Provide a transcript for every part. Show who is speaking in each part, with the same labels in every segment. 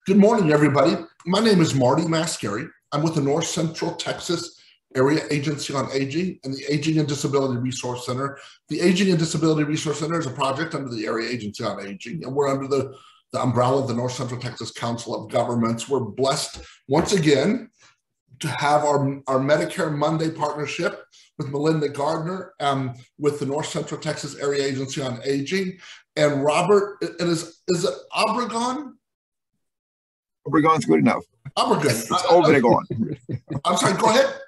Speaker 1: Good morning, everybody. My name is Marty Mascari. I'm with the North Central Texas Area Agency on Aging and the Aging and Disability Resource Center. The Aging and Disability Resource Center is a project under the Area Agency on Aging, and we're under the umbrella of the North Central Texas Council of Governments. We're blessed once again to have our Medicare Monday partnership with Melinda Gardner with the North Central Texas Area Agency on Aging. And Robert, is it Obregon?
Speaker 2: Obregon's good enough.
Speaker 1: Obregon.
Speaker 2: It's Obregon.
Speaker 1: I'm sorry, go ahead.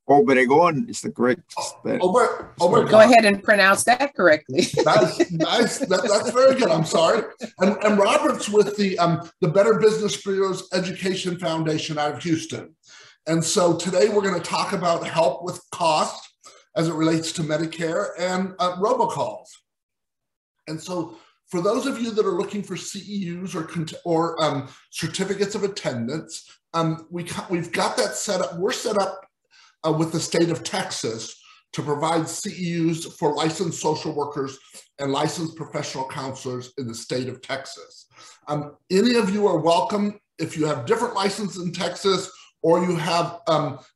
Speaker 2: Obregon is the correct.
Speaker 1: Obregon.
Speaker 3: Go ahead and pronounce that correctly.
Speaker 1: That's nice. That's very good. I'm sorry. And Robert's with the Better Business Bureau's Education Foundation out of Houston. And so today we're going to talk about help with cost as it relates to Medicare and robocalls. And so for those of you that are looking for CEUs or certificates of attendance, we've got that set up. We're set up with the state of Texas to provide CEUs for licensed social workers and licensed professional counselors in the state of Texas. Any of you are welcome. If you have different licenses in Texas or you have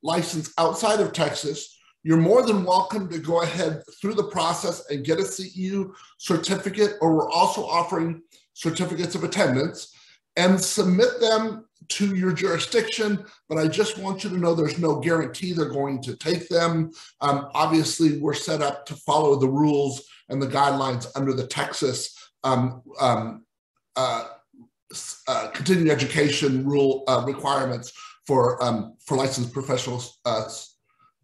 Speaker 1: license outside of Texas, you're more than welcome to go ahead through the process and get a CEU certificate, or we're also offering certificates of attendance, and submit them to your jurisdiction. But I just want you to know there's no guarantee they're going to take them. Obviously, we're set up to follow the rules and the guidelines under the Texas continuing education rule requirements for licensed professionals,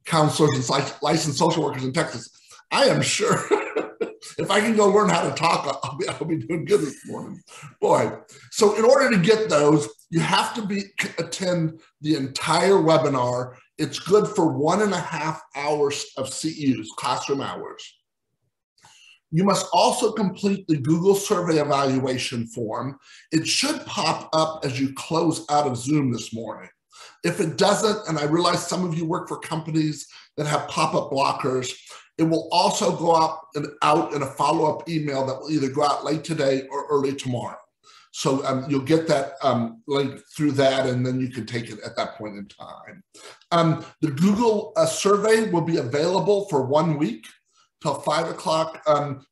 Speaker 1: counselors and licensed social workers in Texas. I am sure if I can go learn how to talk, I'll be doing good this morning. Boy. So in order to get those, you have to attend the entire webinar. It's good for 1.5 hours of CEUs, classroom hours. You must also complete the Google survey evaluation form. It should pop up as you close out of Zoom this morning. If it doesn't, and I realize some of you work for companies that have pop-up blockers, it will also go out in a follow-up email that will either go out late today or early tomorrow. So you'll get that link through that, and then you can take it at that point in time. The Google survey will be available for 1 week till 5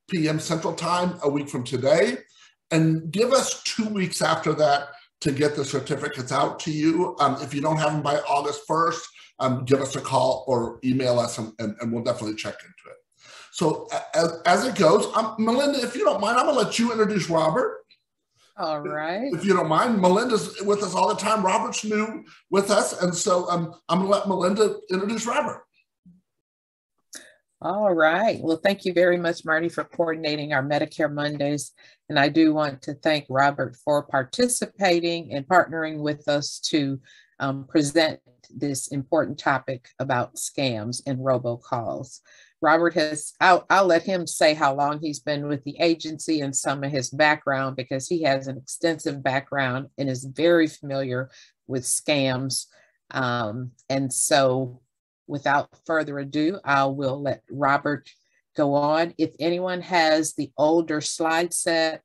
Speaker 1: p.m. Central Time, a week from today, and give us 2 weeks after that to get the certificates out to you. If you don't have them by August 1st, give us a call or email us, and we'll definitely check into it. So as it goes, Melinda, if you don't mind, I'm gonna let you introduce Robert.
Speaker 3: All right.
Speaker 1: If you don't mind, Melinda's with us all the time. Robert's new with us, and so I'm gonna let Melinda introduce Robert.
Speaker 3: All right. Well, thank you very much, Marty, for coordinating our Medicare Mondays. And I do want to thank Robert for participating and partnering with us to present this important topic about scams and robocalls. Robert I'll let him say how long he's been with the agency and some of his background, because he has an extensive background and is very familiar with scams. And so without further ado, I will let Robert go on. If anyone has the older slide set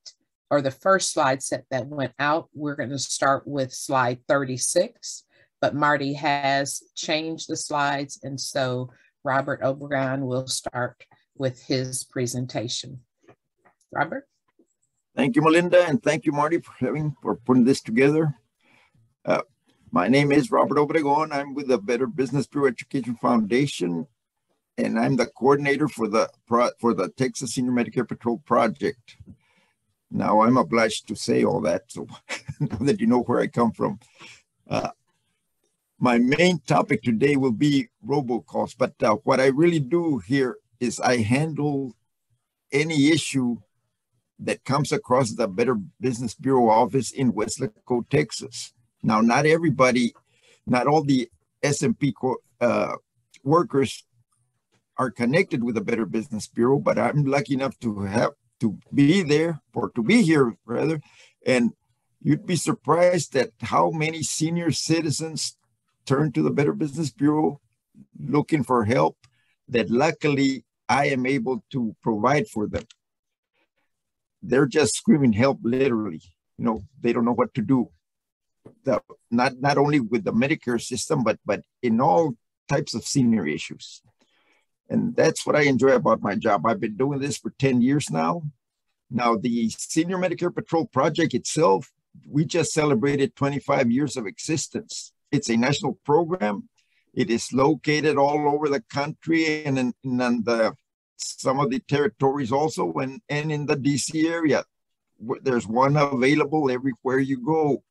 Speaker 3: or the first slide set that went out, we're going to start with slide 36, but Marty has changed the slides. And so Robert Obregon will start with his presentation. Robert?
Speaker 2: Thank you, Melinda, and thank you, Marty, for putting this together. My name is Robert Obregon. I'm with the Better Business Bureau Education Foundation, and I'm the coordinator for the Texas Senior Medicare Patrol Project. Now, I'm obliged to say all that, so that you know where I come from. My main topic today will be robocalls, but what I really do here is I handle any issue that comes across the Better Business Bureau office in Weslaco, Texas. Now, not all the SMP workers are connected with the Better Business Bureau, but I'm lucky enough to be there, or to be here rather, and you'd be surprised at how many senior citizens turn to the Better Business Bureau looking for help that luckily I am able to provide for them. They're just screaming help, literally. they don't know what to do. Not only with the Medicare system, but in all types of senior issues. And that's what I enjoy about my job. I've been doing this for 10 years now. Now, the Senior Medicare Patrol Project itself, we just celebrated 25 years of existence. It's a national program. It is located all over the country and in some of the territories also, and in the DC area. There's one available everywhere you go.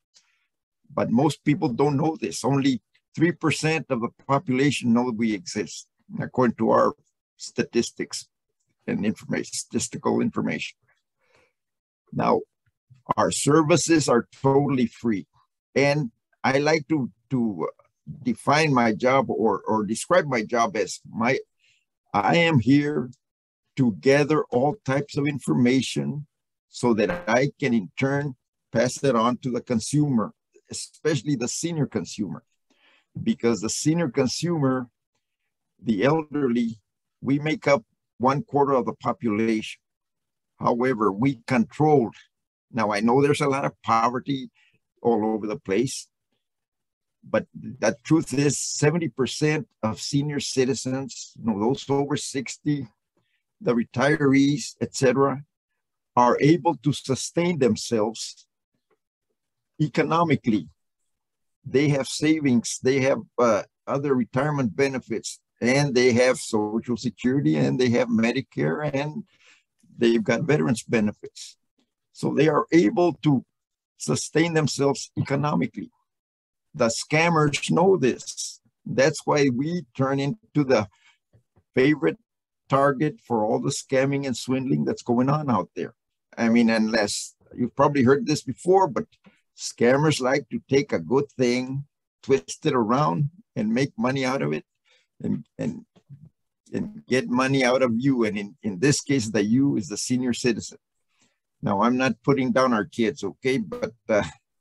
Speaker 2: But most people don't know this. Only 3% of the population know we exist, according to our statistics and statistical information. Now, our services are totally free. And I like to define my job or describe my job as I am here to gather all types of information so that I can in turn pass it on to the consumer, especially the senior consumer. Because the senior consumer, the elderly, we make up 1/4 of the population. However, we controlled. Now, I know there's a lot of poverty all over the place, but the truth is 70% of senior citizens, those over 60, the retirees, etc., are able to sustain themselves economically. They have savings, they have other retirement benefits, and they have Social Security, and they have Medicare, and they've got veterans benefits. So they are able to sustain themselves economically. The scammers know this. That's why we turn into the favorite target for all the scamming and swindling that's going on out there. I mean, unless you've probably heard this before, but scammers like to take a good thing, twist it around, and make money out of it, and get money out of you. And in this case, the you is the senior citizen. Now, I'm not putting down our kids, okay, but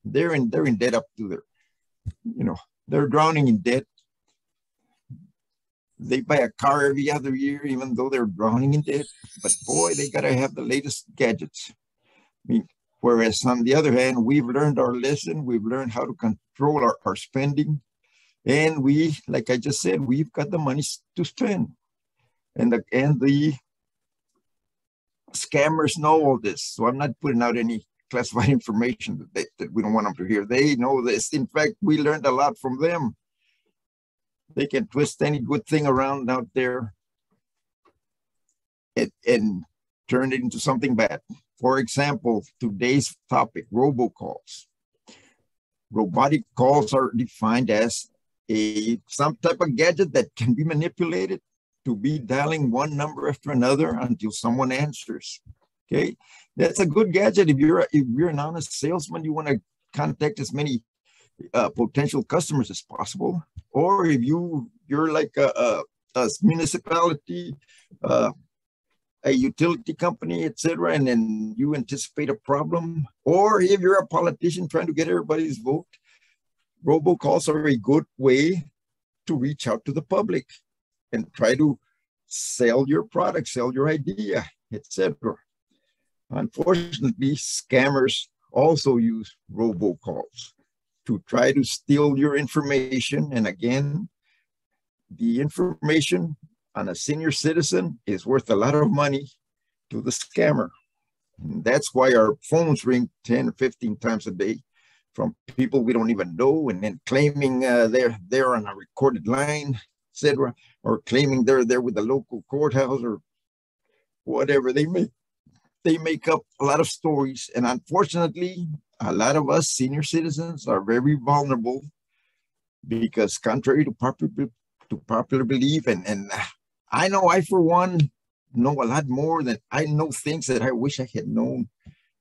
Speaker 2: they're in debt up to their, they're drowning in debt. They buy a car every other year, even though they're drowning in debt. But boy, they gotta have the latest gadgets. I mean, whereas on the other hand, we've learned our lesson. We've learned how to control our spending. And we, like I just said, we've got the money to spend. And the scammers know all this. So I'm not putting out any classified information that we don't want them to hear. They know this. In fact, we learned a lot from them. They can twist any good thing around out there and turn it into something bad. For example, today's topic, robocalls. Robotic calls are defined as some type of gadget that can be manipulated to be dialing one number after another until someone answers. Okay, that's a good gadget. If you're an honest salesman, you want to contact as many potential customers as possible. Or if you're like a municipality, a utility company, etc., and then you anticipate a problem, or if you're a politician trying to get everybody's vote, robocalls are a good way to reach out to the public and try to sell your product, sell your idea, etc. Unfortunately, scammers also use robocalls to try to steal your information. And again, the information on a senior citizen is worth a lot of money to the scammer. And that's why our phones ring 10 or 15 times a day from people we don't even know, and then claiming they're on a recorded line, etc., or claiming they're there with the local courthouse or whatever. They make up a lot of stories. And unfortunately, a lot of us senior citizens are very vulnerable because contrary to popular belief, and I know I, for one, know a lot more than I know things that I wish I had known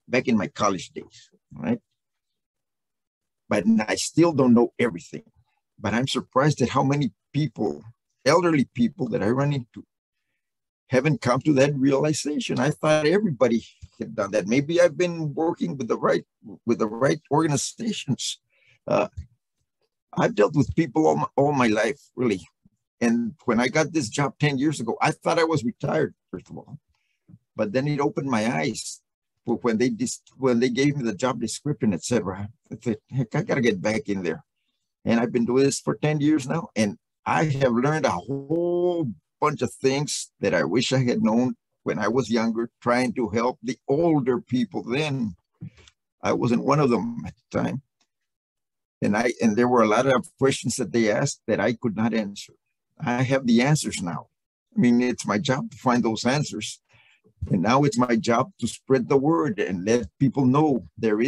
Speaker 2: back in my college days, right? But I still don't know everything. But I'm surprised at how many people, elderly people that I run into, haven't come to that realization. I thought everybody had done that. Maybe I've been working with the right organizations. I've dealt with people all my life, really. And when I got this job 10 years ago, I thought I was retired, first of all. But then it opened my eyes But when they gave me the job description, etc., I said, heck, I got to get back in there. And I've been doing this for 10 years now, and I have learned a whole bunch of things that I wish I had known when I was younger, trying to help the older people then. I wasn't one of them at the time. And there were a lot of questions that they asked that I could not answer. I have the answers now. I mean, it's my job to find those answers. And now it's my job to spread the word and let people know there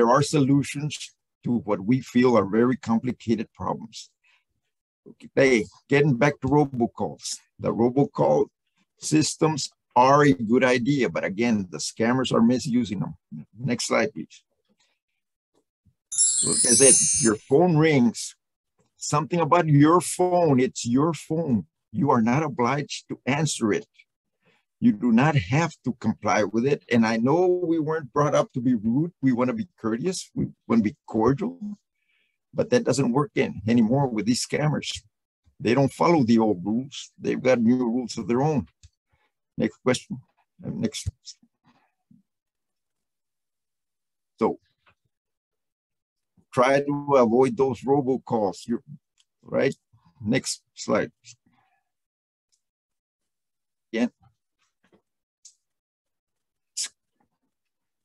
Speaker 2: are solutions to what we feel are very complicated problems. Okay, getting back to robocalls. The robocall systems are a good idea, but again, the scammers are misusing them. Next slide, please. Look, as I said, your phone rings. Something about your phone, it's your phone. You are not obliged to answer it. You do not have to comply with it. And I know we weren't brought up to be rude. We want to be courteous. We want to be cordial. But that doesn't work anymore with these scammers. They don't follow the old rules. They've got new rules of their own. Next question. Next. So try to avoid those robocalls. Right? Next slide. Again.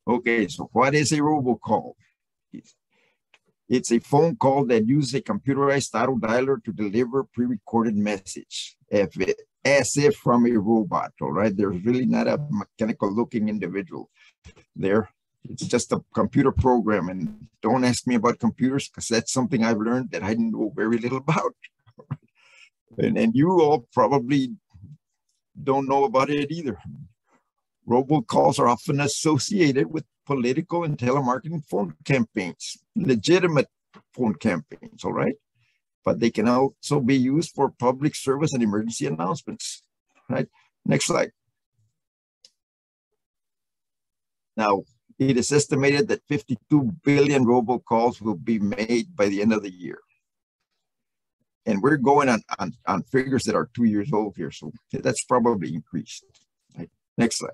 Speaker 2: Okay, so what is a robocall? It's a phone call that uses a computerized auto dialer to deliver pre-recorded message, as if from a robot, all right? There's really not a mechanical looking individual there. It's just a computer program, and don't ask me about computers because that's something I've learned that I know very little about. And you all probably don't know about it either. Robocalls are often associated with political and telemarketing phone campaigns, legitimate phone campaigns, all right? But they can also be used for public service and emergency announcements, right? Next slide. Now, it is estimated that 52 billion robocalls will be made by the end of the year. And we're going on figures that are 2 years old here, so that's probably increased. Right? Next slide.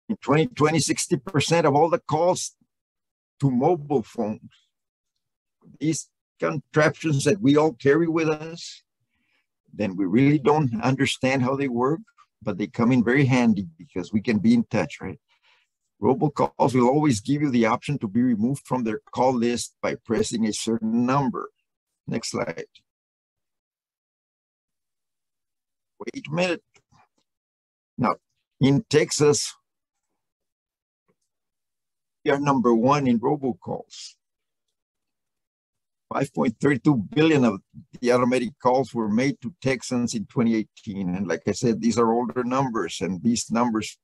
Speaker 2: In 2020, 60% of all the calls to mobile phones, these contraptions that we all carry with us, then we really don't understand how they work, but they come in very handy because we can be in touch, right? Robocalls will always give you the option to be removed from their call list by pressing a certain number. Next slide. Wait a minute. Now, in Texas, we are number one in robocalls. 5.32 billion of the automatic calls were made to Texans in 2018. And like I said, these are older numbers, and these numbers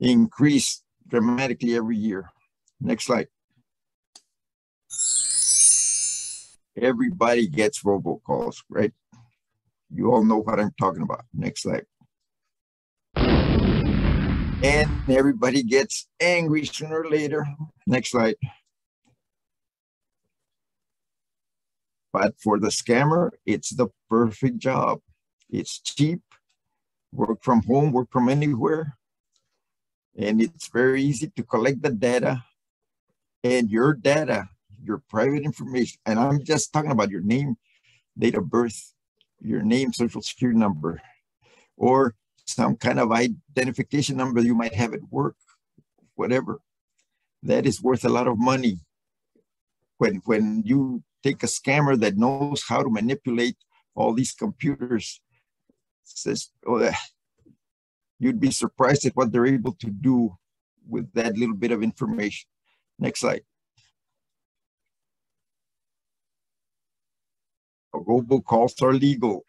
Speaker 2: increase dramatically every year. Next slide. Everybody gets robocalls, right? You all know what I'm talking about. Next slide. And everybody gets angry sooner or later. Next slide. But for the scammer, it's the perfect job. It's cheap, work from home, work from anywhere. And it's very easy to collect the data, and your data, your private information. And I'm just talking about your name, date of birth, your name, social security number, or some kind of identification number you might have at work, whatever. That is worth a lot of money. When you take a scammer that knows how to manipulate all these computers, says, oh, you'd be surprised at what they're able to do with that little bit of information. Next slide. Robocalls are legal.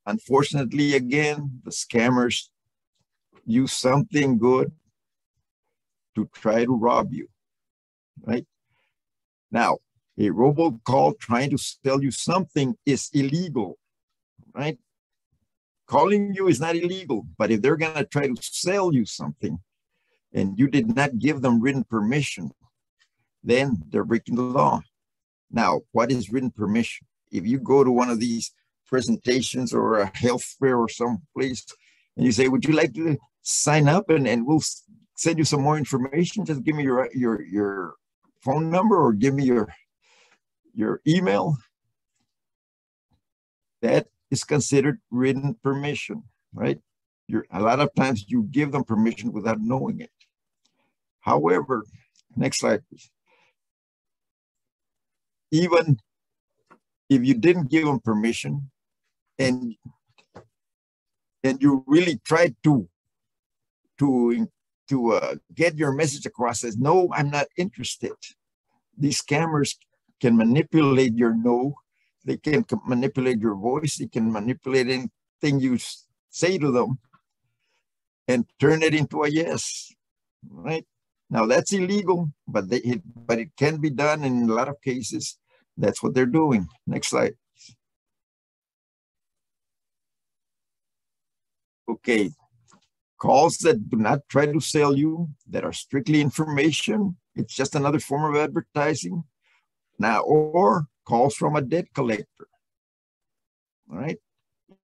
Speaker 2: Unfortunately, again, the scammers use something good to try to rob you, right? Now, a robocall trying to sell you something is illegal, right? Calling you is not illegal, but if they're going to try to sell you something and you did not give them written permission, then they're breaking the law. Now, what is written permission? If you go to one of these presentations or a health fair or someplace, and you say, would you like to sign up and we'll send you some more information? Just give me your phone number or give me your email. That is considered written permission, right? A lot of times you give them permission without knowing it. However, next slide, please. Even if you didn't give them permission and you really tried to get your message across as, no, I'm not interested. These scammers can manipulate your no. They can manipulate your voice. They can manipulate anything you say to them and turn it into a yes, right? Now that's illegal, but it can be done in a lot of cases. That's what they're doing. Next slide. Okay, calls that do not try to sell you, that are strictly information. It's just another form of advertising. Now, or calls from a debt collector, all right?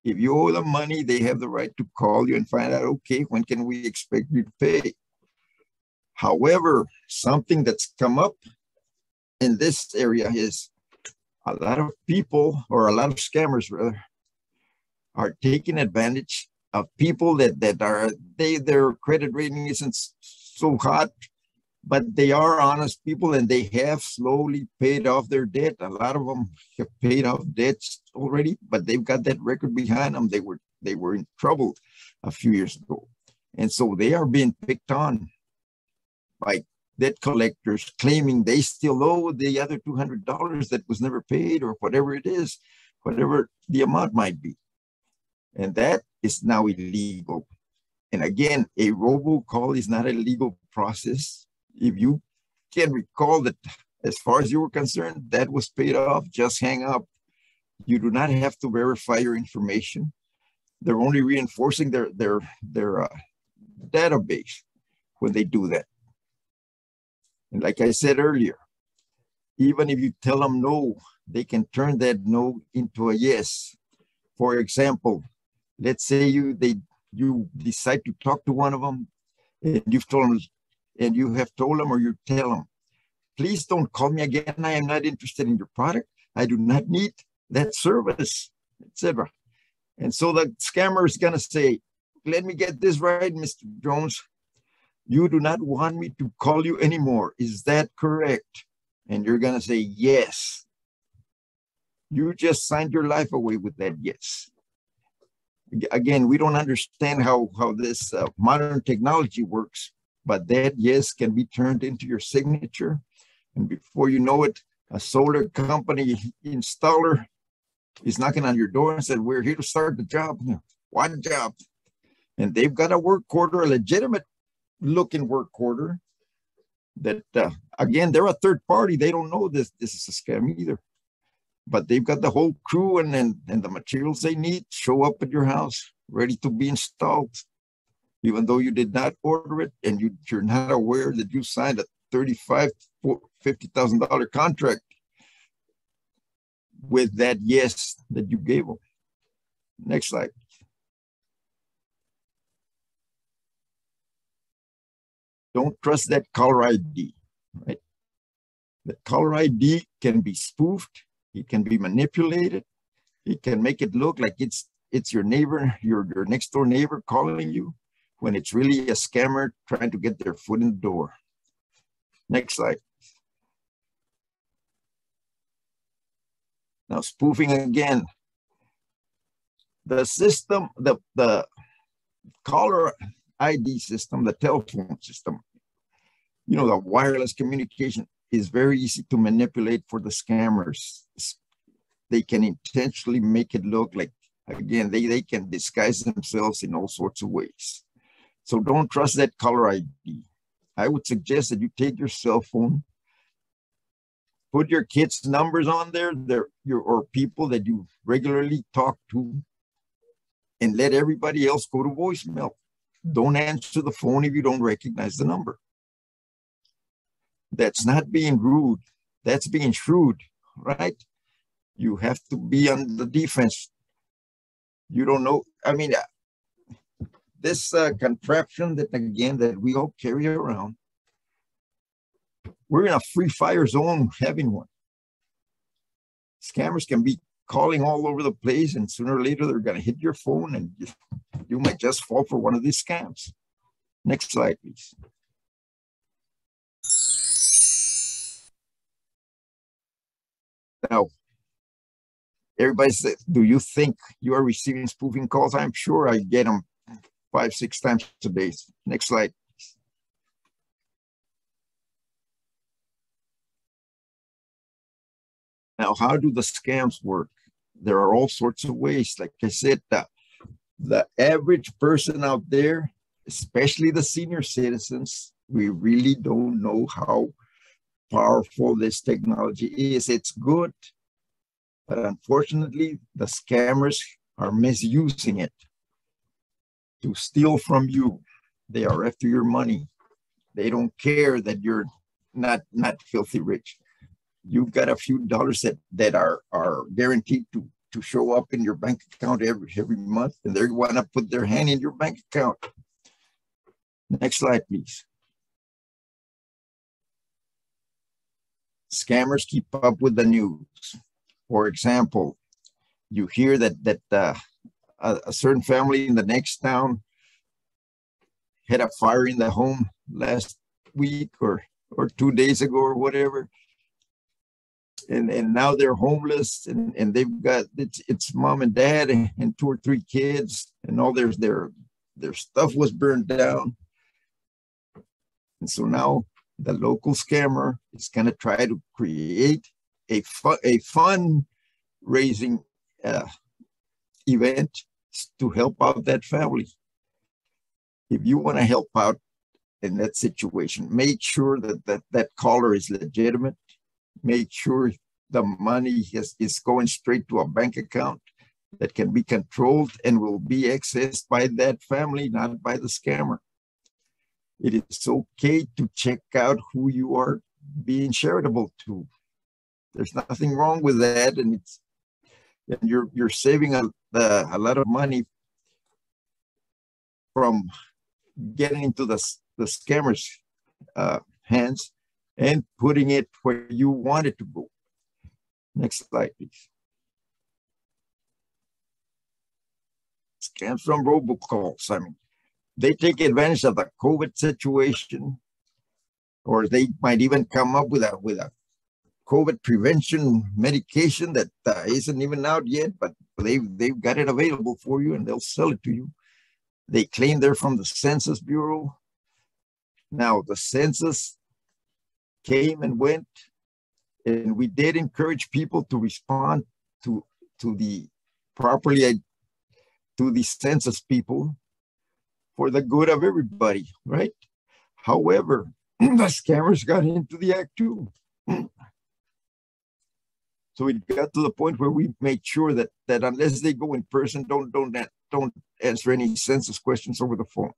Speaker 2: If you owe them money, they have the right to call you and find out, okay, when can we expect you to pay? However, something that's come up in this area is a lot of people, or a lot of scammers rather, are taking advantage of people that are, their credit rating isn't so hot, but they are honest people and they have slowly paid off their debt. A lot of them have paid off debts already, but they've got that record behind them. They were in trouble a few years ago. And so they are being picked on by debt collectors claiming they still owe the other $200 that was never paid, or whatever it is, whatever the amount might be. And that is now illegal. And again, a robocall is not a legal process. If you can recall that, as far as you were concerned, that was paid off, just hang up. You do not have to verify your information. They're only reinforcing their database when they do that. And like I said earlier, even if you tell them no, they can turn that no into a yes. For example, let's say you decide to talk to one of them, and you've told them, and you have told them, or you tell them, please don't call me again. I am not interested in your product. I do not need that service, etc. And so the scammer is going to say, let me get this right, Mr. Jones. You do not want me to call you anymore. Is that correct? And you're going to say, yes. You just signed your life away with that yes. Again, we don't understand how this modern technology works, but that yes can be turned into your signature. And before you know it, a solar company installer is knocking on your door and said, we're here to start the job. What job? And they've got a work order, a legitimate looking work order that, again, they're a third party. They don't know this is a scam either. But they've got the whole crew and the materials they need show up at your house, ready to be installed, even though you did not order it and you're not aware that you signed a $35,000 to $50,000 contract with that yes that you gave them. Next slide. Don't trust that caller ID, right? The caller ID can be spoofed. It can be manipulated. It can make it look like it's your neighbor, your next door neighbor calling you, when it's really a scammer trying to get their foot in the door. Next slide. Now spoofing again. The system, the caller ID system, the telephone system, you know, the wireless communication is very easy to manipulate for the scammers. They can intentionally make it look like, again, they can disguise themselves in all sorts of ways. So don't trust that caller ID. I would suggest that you take your cell phone, put your kids' numbers on there, or people that you regularly talk to, and let everybody else go to voicemail. Don't answer the phone if you don't recognize the number. That's not being rude. That's being shrewd, right? You have to be on the defense You don't know. I mean, this contraption that, again, that we all carry around, we're in a free fire zone having one. Scammers can be calling all over the place, and sooner or later they're going to hit your phone, and you might just fall for one of these scams. Next slide, please. Now, everybody says, do you think you are receiving spoofing calls? I'm sure I get them 5-6 times a day. Next slide. Now, how do the scams work? There are all sorts of ways. Like I said, the average person out there, especially the senior citizens, we really don't know how powerful this technology is. It's good, but unfortunately, the scammers are misusing it to steal from you. They are after your money. They don't care that you're not filthy rich. You've got a few dollars that are guaranteed to show up in your bank account every month, and they want to put their hand in your bank account. Next slide, please. Scammers keep up with the news. For example, you hear that a certain family in the next town had a fire in the home last week or 2 days ago or whatever. And now they're homeless, and they've got it's mom and dad and 2 or 3 kids, and all their stuff was burned down. And so now the local scammer is going to try to create a fundraising event to help out that family. If you want to help out in that situation, make sure that caller is legitimate. Make sure the money is going straight to a bank account that can be controlled and will be accessed by that family, not by the scammer. It is okay to check out who you are being charitable to. There's nothing wrong with that, and you're saving a lot of money from getting into the scammer's hands and putting it where you want it to go. Next slide, please. Scams from robocalls. I mean, they take advantage of the COVID situation, or they might even come up with a COVID prevention medication that isn't even out yet, but they've got it available for you, and they'll sell it to you. They claim they're from the Census Bureau. Now, the census came and went, and we did encourage people to respond to the properly to the census people for the good of everybody, right? However, the scammers got into the act too. So it got to the point where we made sure that unless they go in person, don't answer any census questions over the phone,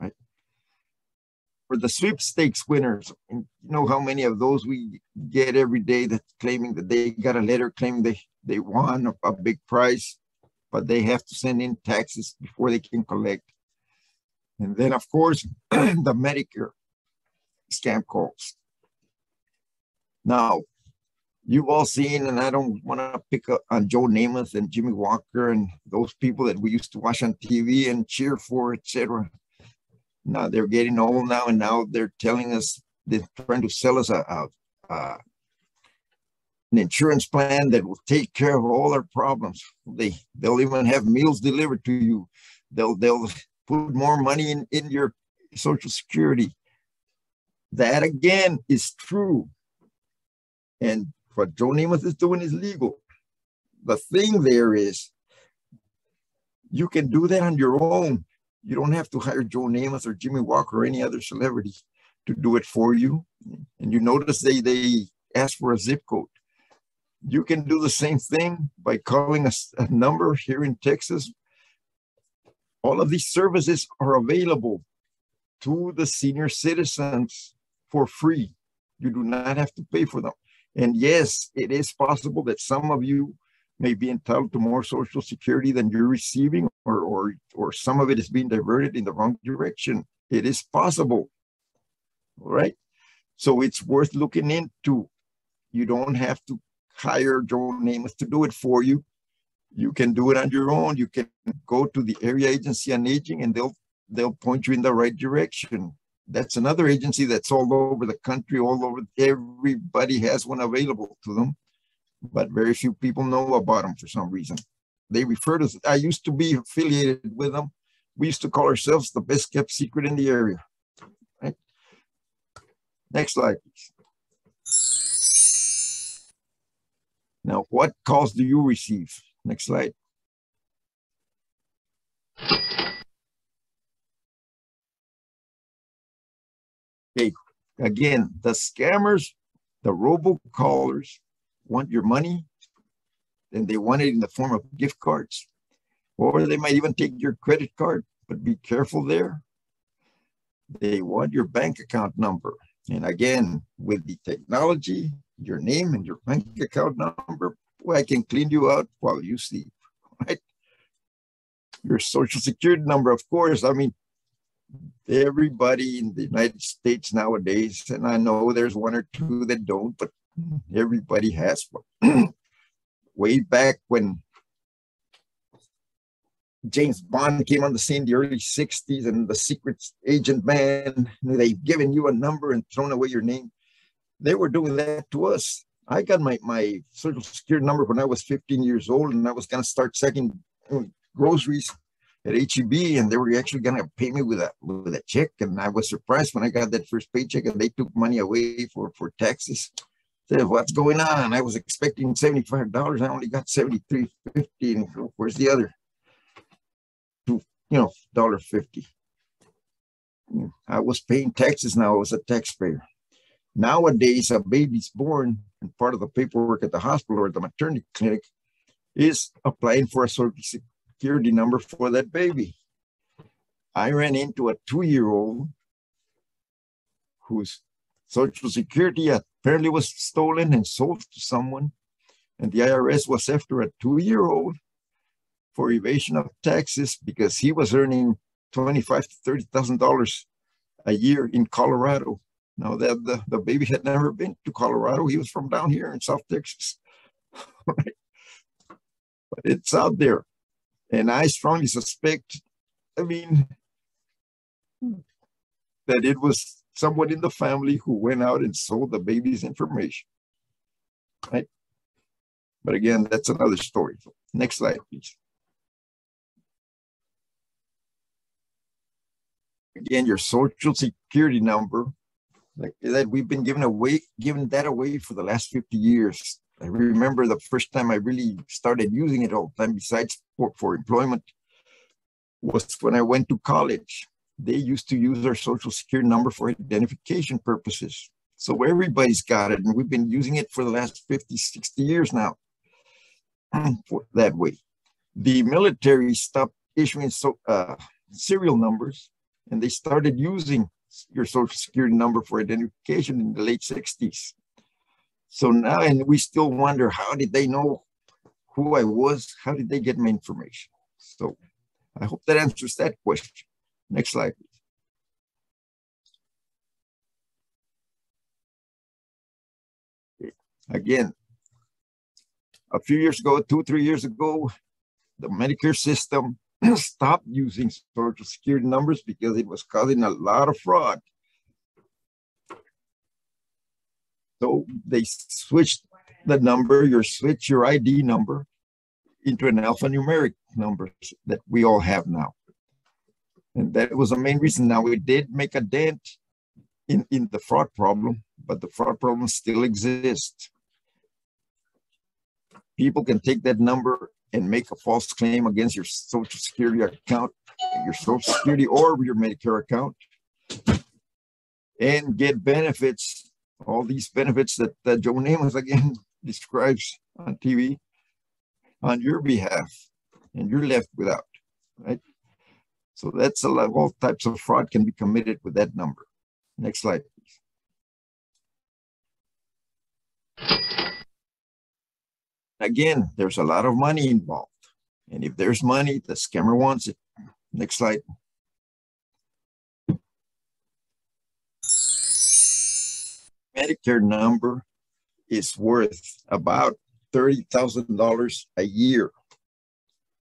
Speaker 2: right? For the sweepstakes winners, you know how many of those we get every day that's claiming that they got a letter claiming they won a big prize, but they have to send in taxes before they can collect. And then, of course, the Medicare scam calls. Now, you've all seen, and I don't want to pick up on Joe Namath and Jimmy Walker and those people that we used to watch on TV and cheer for, etc. Now they're getting old now, and now they're telling us, they're trying to sell us an insurance plan that will take care of all our problems. They'll even have meals delivered to you. They'll put more money in your Social Security. That again is true. And what Joe Namath is doing is legal. The thing there is, you can do that on your own. You don't have to hire Joe Namath or Jimmy Walker or any other celebrity to do it for you. And you notice they ask for a zip code. You can do the same thing by calling a number here in Texas. All of these services are available to the senior citizens for free. You do not have to pay for them. And yes, it is possible that some of you may be entitled to more Social Security than you're receiving, or some of it is being diverted in the wrong direction. It is possible, all right? So it's worth looking into. You don't have to hire Joe Namath to do it for you. You can do it on your own. You can go to the Area Agency on Aging, and they'll point you in the right direction. That's another agency that's all over the country, all over. Everybody has one available to them, but very few people know about them for some reason. They refer to, I used to be affiliated with them. We used to call ourselves the best kept secret in the area. Right? Next slide, please. Now, what calls do you receive? Next slide. Okay, again, the scammers, the robocallers want your money, and they want it in the form of gift cards, or they might even take your credit card, but be careful there. They want your bank account number. And again, with the technology, your name and your bank account number, boy, I can clean you out while you sleep, right? Your Social Security number, of course. I mean, everybody in the United States nowadays, and I know there's one or two that don't, but everybody has one. Way back when James Bond came on the scene in the early 60s, and the secret agent man, they've given you a number and thrown away your name. They were doing that to us. I got my Social Security number when I was 15 years old, and I was going to start sacking groceries at HEB, and they were actually going to pay me with a check. And I was surprised when I got that first paycheck, and they took money away for taxes. I said, what's going on? I was expecting $75. I only got $73.50. And where's the other? $1.50. I was paying taxes now. I was a taxpayer. Nowadays, a baby's born, and part of the paperwork at the hospital or the maternity clinic is applying for a Social Security number for that baby. I ran into a 2-year-old whose Social Security apparently was stolen and sold to someone, and the IRS was after a 2-year-old for evasion of taxes because he was earning $25,000 to $30,000 a year in Colorado. Now, that the baby had never been to Colorado. He was from down here in South Texas. Right? But it's out there. And I strongly suspect, that it was someone in the family who went out and sold the baby's information. Right? But again, that's another story. Next slide, please. Again, your Social Security number, like that, we've been giving that away for the last 50 years. I remember the first time I really started using it all the time, besides for employment, was when I went to college. They used to use our Social Security number for identification purposes. So everybody's got it, and we've been using it for the last 50, 60 years now. That way. The military stopped issuing serial numbers, and they started using your Social Security number for identification in the late 60s. So now, and we still wonder, how did they know who I was? How did they get my information? So I hope that answers that question. Next slide, please. Again, a few years ago, 2-3 years ago, the Medicare system stopped using Social Security numbers because it was causing a lot of fraud. So they switched the number, your ID number, into an alphanumeric number that we all have now. And that was the main reason. Now, it did make a dent in the fraud problem, but the fraud problem still exists. People can take that number and make a false claim against your Social Security account, your Social Security or your Medicare account, and get benefits, all these benefits that Joe Namath again describes on TV on your behalf, and you're left without, right? So that's all types of fraud can be committed with that number. Next slide, please. Again, there's a lot of money involved. And if there's money, the scammer wants it. Next slide. Medicare number is worth about $30,000 a year.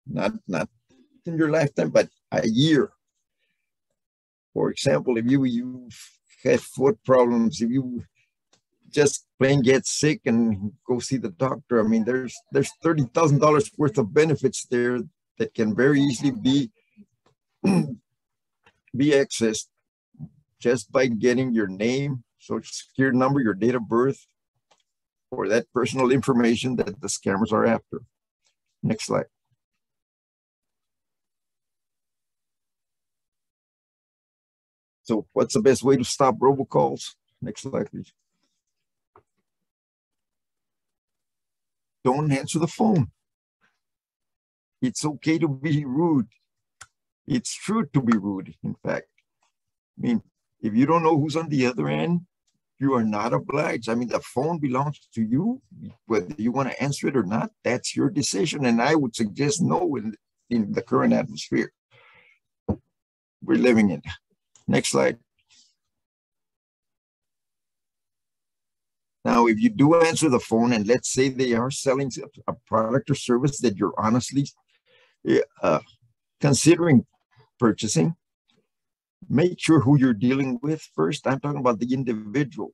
Speaker 2: Not in your lifetime, but a year. For example, if you have foot problems, if you just plain get sick and go see the doctor, I mean, there's $30,000 worth of benefits there that can very easily be accessed just by getting your name, social security number, your date of birth, or that personal information that the scammers are after. Next slide. So what's the best way to stop robocalls? Next slide, please. Don't answer the phone. It's okay to be rude. It's true to be rude, in fact. I mean, if you don't know who's on the other end, you are not obliged. I mean, the phone belongs to you. Whether you want to answer it or not, that's your decision. And I would suggest no in the current atmosphere we're living in. Next slide. Now, if you do answer the phone and let's say they are selling a product or service that you're honestly considering purchasing, make sure who you're dealing with first. I'm talking about the individual,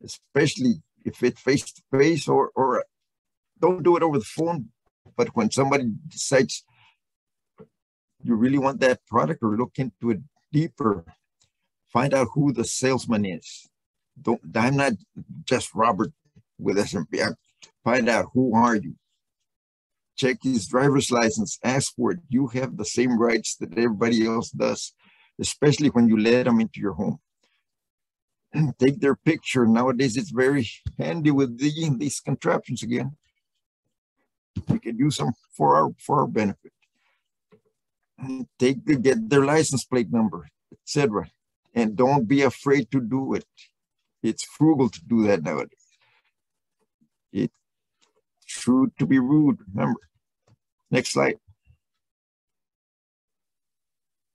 Speaker 2: especially if it's face-to-face or don't do it over the phone. But when somebody decides you really want that product or look into it deeper, find out who the salesman is. I'm not just Robert with SMP. Find out who are you. Check his driver's license, ask for it. You have the same rights that everybody else does, especially when you let them into your home. Take their picture. Nowadays, it's very handy with these contraptions again. We can use them for our benefit. Get their license plate number, etc. And don't be afraid to do it. It's frugal to do that nowadays. It's true to be rude, remember. Next slide.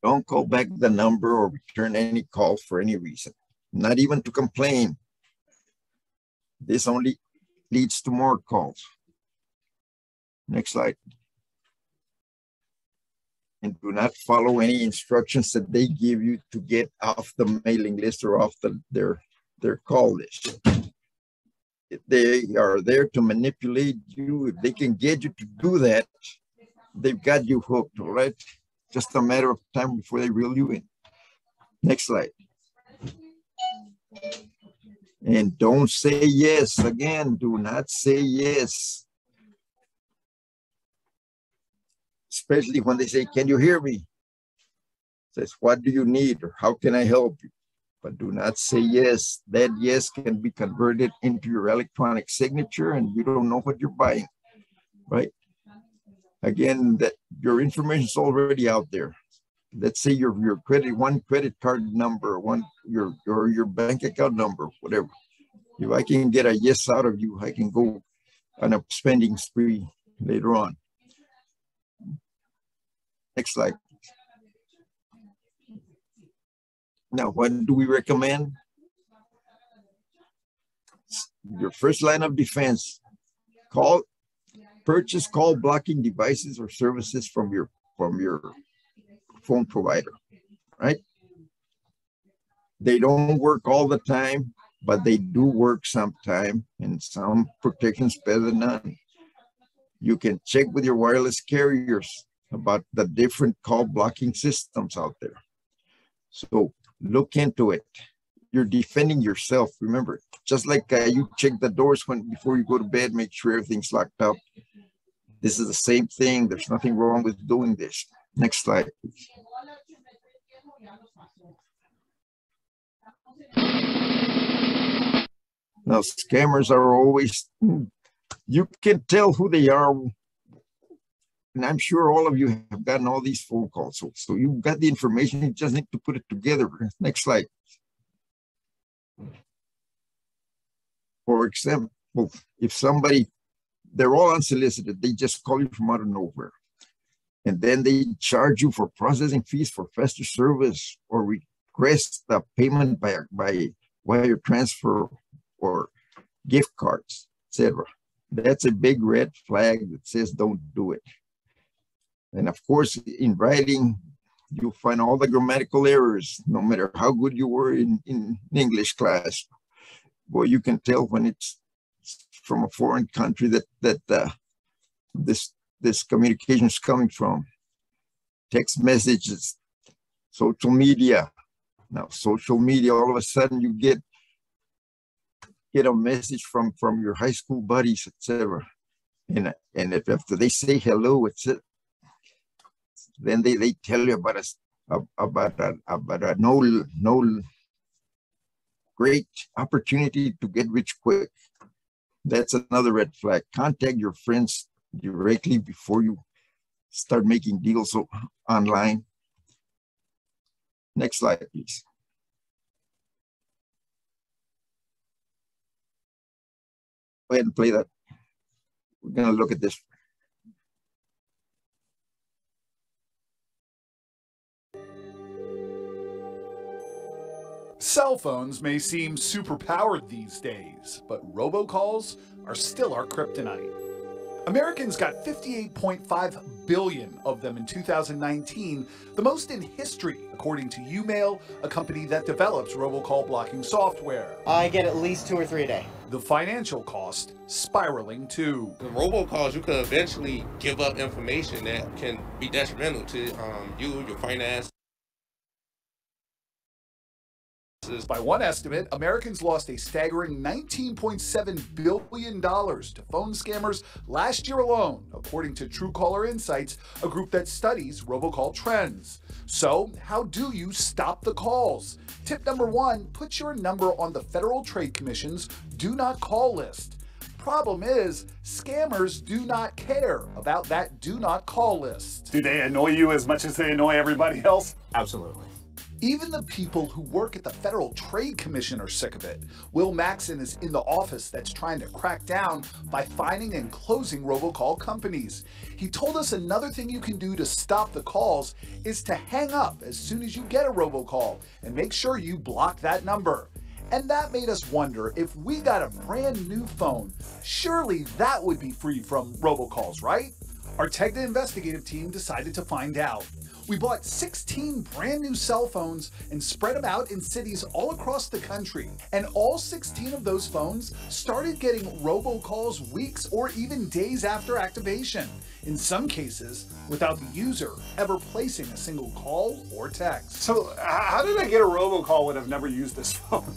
Speaker 2: Don't call back the number or return any call for any reason, not even to complain. This only leads to more calls. Next slide. And do not follow any instructions that they give you to get off the mailing list or off their call list. If they are there to manipulate you, if they can get you to do that, they've got you hooked, all right? Just a matter of time before they reel you in. Next slide. And don't say yes. Again, do not say yes. Especially when they say, can you hear me? Says, what do you need or how can I help you? But do not say yes. That yes can be converted into your electronic signature and you don't know what you're buying, right? Again, that your information is already out there. Let's say your credit card number, your bank account number, whatever. If I can get a yes out of you, I can go on a spending spree later on. Next slide. Now, what do we recommend? Your first line of defense, purchase call blocking devices or services from your phone provider, right? They don't work all the time, but they do work sometime, and some protection's better than none. You can check with your wireless carriers about the different call blocking systems out there. So look into it. You're defending yourself. Remember, just like you check the doors before you go to bed, make sure everything's locked up. This is the same thing. There's nothing wrong with doing this. Next slide, please. Now, scammers are always, you can tell who they are. And I'm sure all of you have gotten all these phone calls. So you've got the information, you just need to put it together. Next slide. For example, if somebody they're all unsolicited. They just call you from out of nowhere. And then they charge you for processing fees for faster service or request the payment by wire transfer or gift cards, etc. That's a big red flag that says don't do it. And of course, in writing, you'll find all the grammatical errors, no matter how good you were in English class. Boy, you can tell when it's from a foreign country that this communication is coming from. Text messages, social media. Now, social media, all of a sudden you get a message from your high school buddies, etc. And if after they say hello, then they tell you about a no great opportunity to get rich quick. That's another red flag. Contact your friends directly before you start making deals online. Next slide, please. Go ahead and play that. We're going to look at this.
Speaker 4: Cell phones may seem super-powered these days, but robocalls are still our kryptonite. Americans got 58.5 billion of them in 2019, the most in history, according to Umail, a company that develops robocall blocking software.
Speaker 5: I get at least 2 or 3 a day.
Speaker 4: The financial cost spiraling too.
Speaker 6: The robocalls, you could eventually give up information that can be detrimental to you, your finances.
Speaker 4: By one estimate, Americans lost a staggering $19.7 billion to phone scammers last year alone, according to Truecaller Insights, a group that studies robocall trends. So, how do you stop the calls? Tip number 1, put your number on the Federal Trade Commission's Do Not Call list. Problem is, scammers do not care about that Do Not Call list.
Speaker 7: Do they annoy you as much as they annoy everybody else?
Speaker 5: Absolutely.
Speaker 4: Even the people who work at the Federal Trade Commission are sick of it. Will Maxon is in the office that's trying to crack down by finding and closing robocall companies. He told us another thing you can do to stop the calls is to hang up as soon as you get a robocall and make sure you block that number. And that made us wonder, if we got a brand new phone, surely that would be free from robocalls, right? Our Tegna investigative team decided to find out. We bought 16 brand new cell phones and spread them out in cities all across the country. And all 16 of those phones started getting robocalls weeks or even days after activation. In some cases, without the user ever placing a single call or text.
Speaker 7: So how did I get a robocall when I've never used this phone?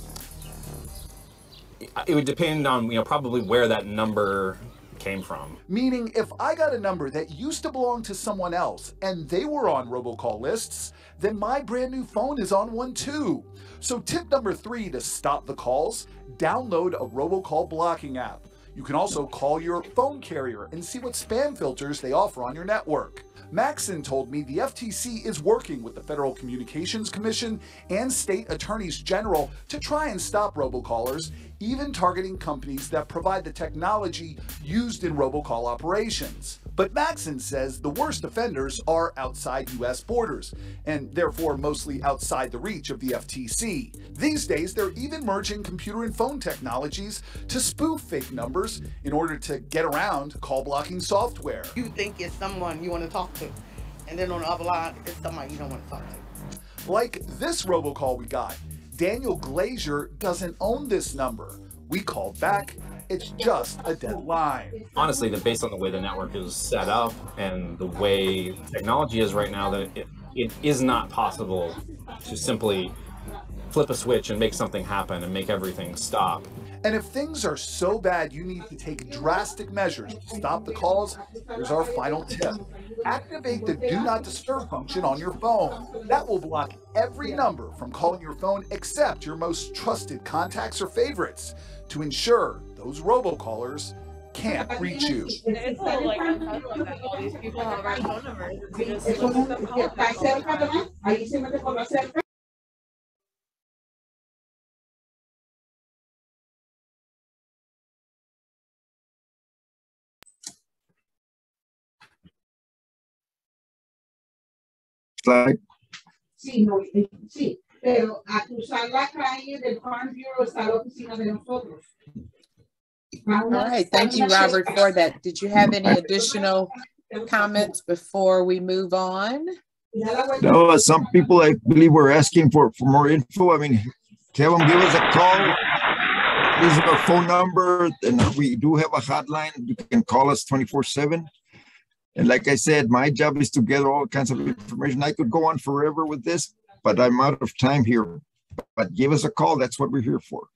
Speaker 8: It would depend on, probably where that number came from.
Speaker 4: Meaning, if I got a number that used to belong to someone else and they were on robocall lists, then my brand new phone is on one too. So tip number 3 to stop the calls, download a robocall blocking app. You can also call your phone carrier and see what spam filters they offer on your network. Maxon told me the FTC is working with the Federal Communications Commission and state attorneys general to try and stop robocallers, even targeting companies that provide the technology used in robocall operations. But Maxon says the worst offenders are outside U.S. borders, and therefore mostly outside the reach of the FTC. These days, they're even merging computer and phone technologies to spoof fake numbers in order to get around call blocking software.
Speaker 9: You think it's someone you want to talk to, and then on the other line, it's somebody you don't want to talk to.
Speaker 4: Like this robocall we got. Daniel Glazier doesn't own this number. We called back. It's just a dead line.
Speaker 8: Honestly, based on the way the network is set up and the way technology is right now, that it is not possible to simply flip a switch and make something happen and make everything stop.
Speaker 4: And if things are so bad you need to take drastic measures to stop the calls, here's our final tip. Activate the Do Not Disturb function on your phone. That will block every number from calling your phone except your most trusted contacts or favorites to ensure those robocallers can't reach you.
Speaker 10: It's so like uncomfortable that all these people have our phone numbers. We just look at them all.
Speaker 2: slide.
Speaker 11: Sí, no, sí, pero a cruzar la calle del Farm Bureau está la oficina de nosotros.
Speaker 3: All right, thank you, Robert, for that. Did you have any additional comments before we move on?
Speaker 2: No, some people I believe were asking for more info. I mean, tell them, give us a call. This is our phone number, and we do have a hotline. You can call us 24/7. And like I said, my job is to gather all kinds of information. I could go on forever with this, but I'm out of time here. But give us a call. That's what we're here for.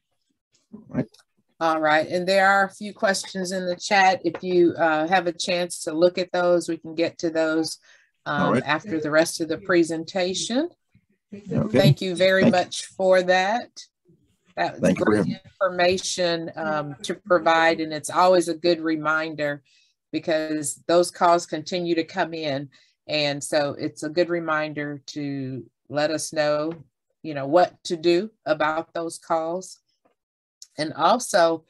Speaker 2: Right.
Speaker 3: All right. And there are a few questions in the chat. If you have a chance to look at those, we can get to those after the rest of the presentation. Okay. Thank you very much for that. That was great information to provide. And it's always a good reminder because those calls continue to come in. And so it's a good reminder to let us know, you know, what to do about those calls. And also,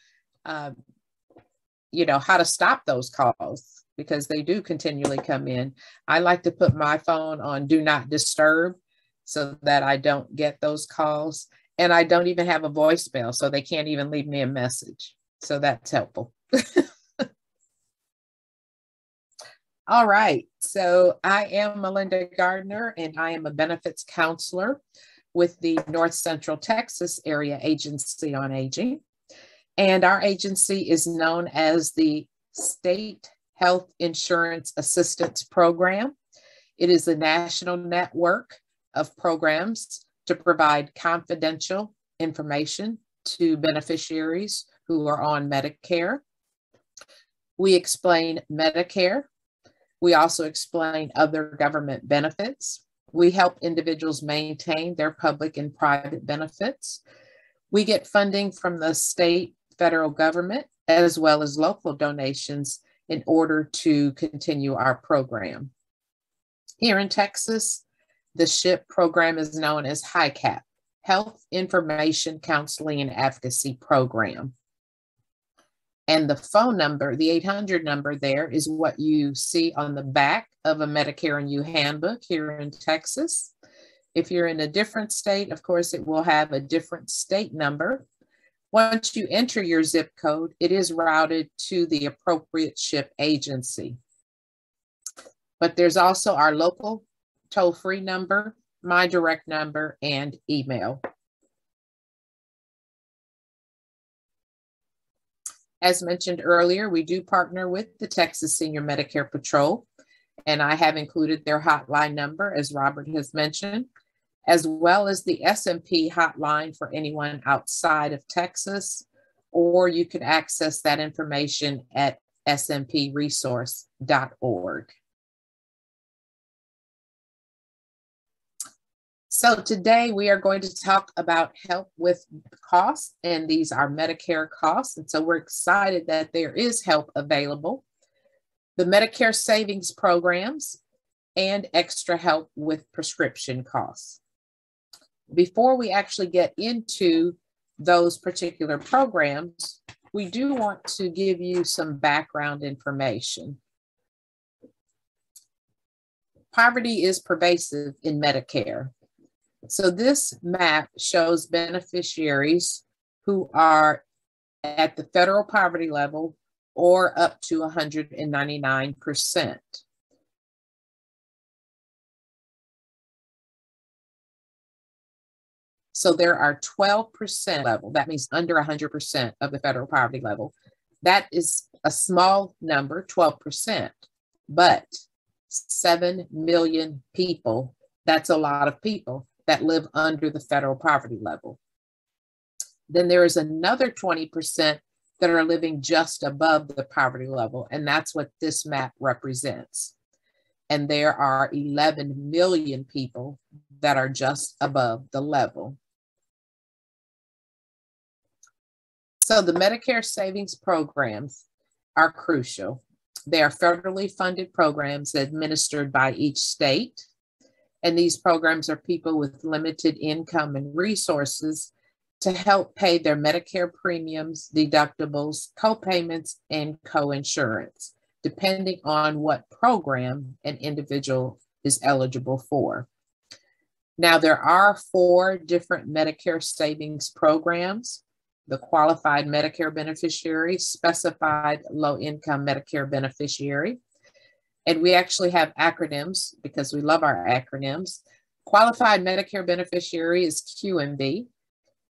Speaker 3: you know, how to stop those calls because they do continually come in. I like to put my phone on Do Not Disturb so that I don't get those calls. And I don't even have a voicemail, so they can't even leave me a message. So that's helpful. All right, so I am Melinda Gardner, and I am a benefits counselor with the North Central Texas Area Agency on Aging. And our agency is known as the State Health Insurance Assistance Program. It is a national network of programs to provide confidential information to beneficiaries who are on Medicare. We explain Medicare. We also explain other government benefits. We help individuals maintain their public and private benefits. We get funding from the state, federal government, as well as local donations in order to continue our program. Here in Texas, the SHIP program is known as HICAP, Health Information Counseling and Advocacy Program. And the phone number, the 800 number there is what you see on the back of a Medicare and You handbook here in Texas. If you're in a different state, of course, it will have a different state number. Once you enter your zip code, it is routed to the appropriate SHIP agency. But there's also our local toll-free number, my direct number, and email. As mentioned earlier, we do partner with the Texas Senior Medicare Patrol, and I have included their hotline number, as Robert has mentioned, as well as the SMP hotline for anyone outside of Texas, or you can access that information at smpresource.org. So today we are going to talk about help with costs, and these are Medicare costs. And so we're excited that there is help available. The Medicare Savings Programs and extra help with prescription costs. Before we actually get into those particular programs, we do want to give you some background information. Poverty is pervasive in Medicare. So this map shows beneficiaries who are at the federal poverty level or up to 199%. So there are 12% level, that means under 100% of the federal poverty level. That is a small number, 12%, but 7 million people, that's a lot of people that live under the federal poverty level. Then there is another 20% that are living just above the poverty level, and that's what this map represents. And there are 11 million people that are just above the level. So the Medicare Savings Programs are crucial. They are federally funded programs administered by each state. And these programs are people with limited income and resources to help pay their Medicare premiums, deductibles, co-payments, and co-insurance, depending on what program an individual is eligible for. Now, there are 4 different Medicare savings programs: the qualified Medicare beneficiary, specified low-income Medicare beneficiary. And we actually have acronyms because we love our acronyms. Qualified Medicare beneficiary is QMB.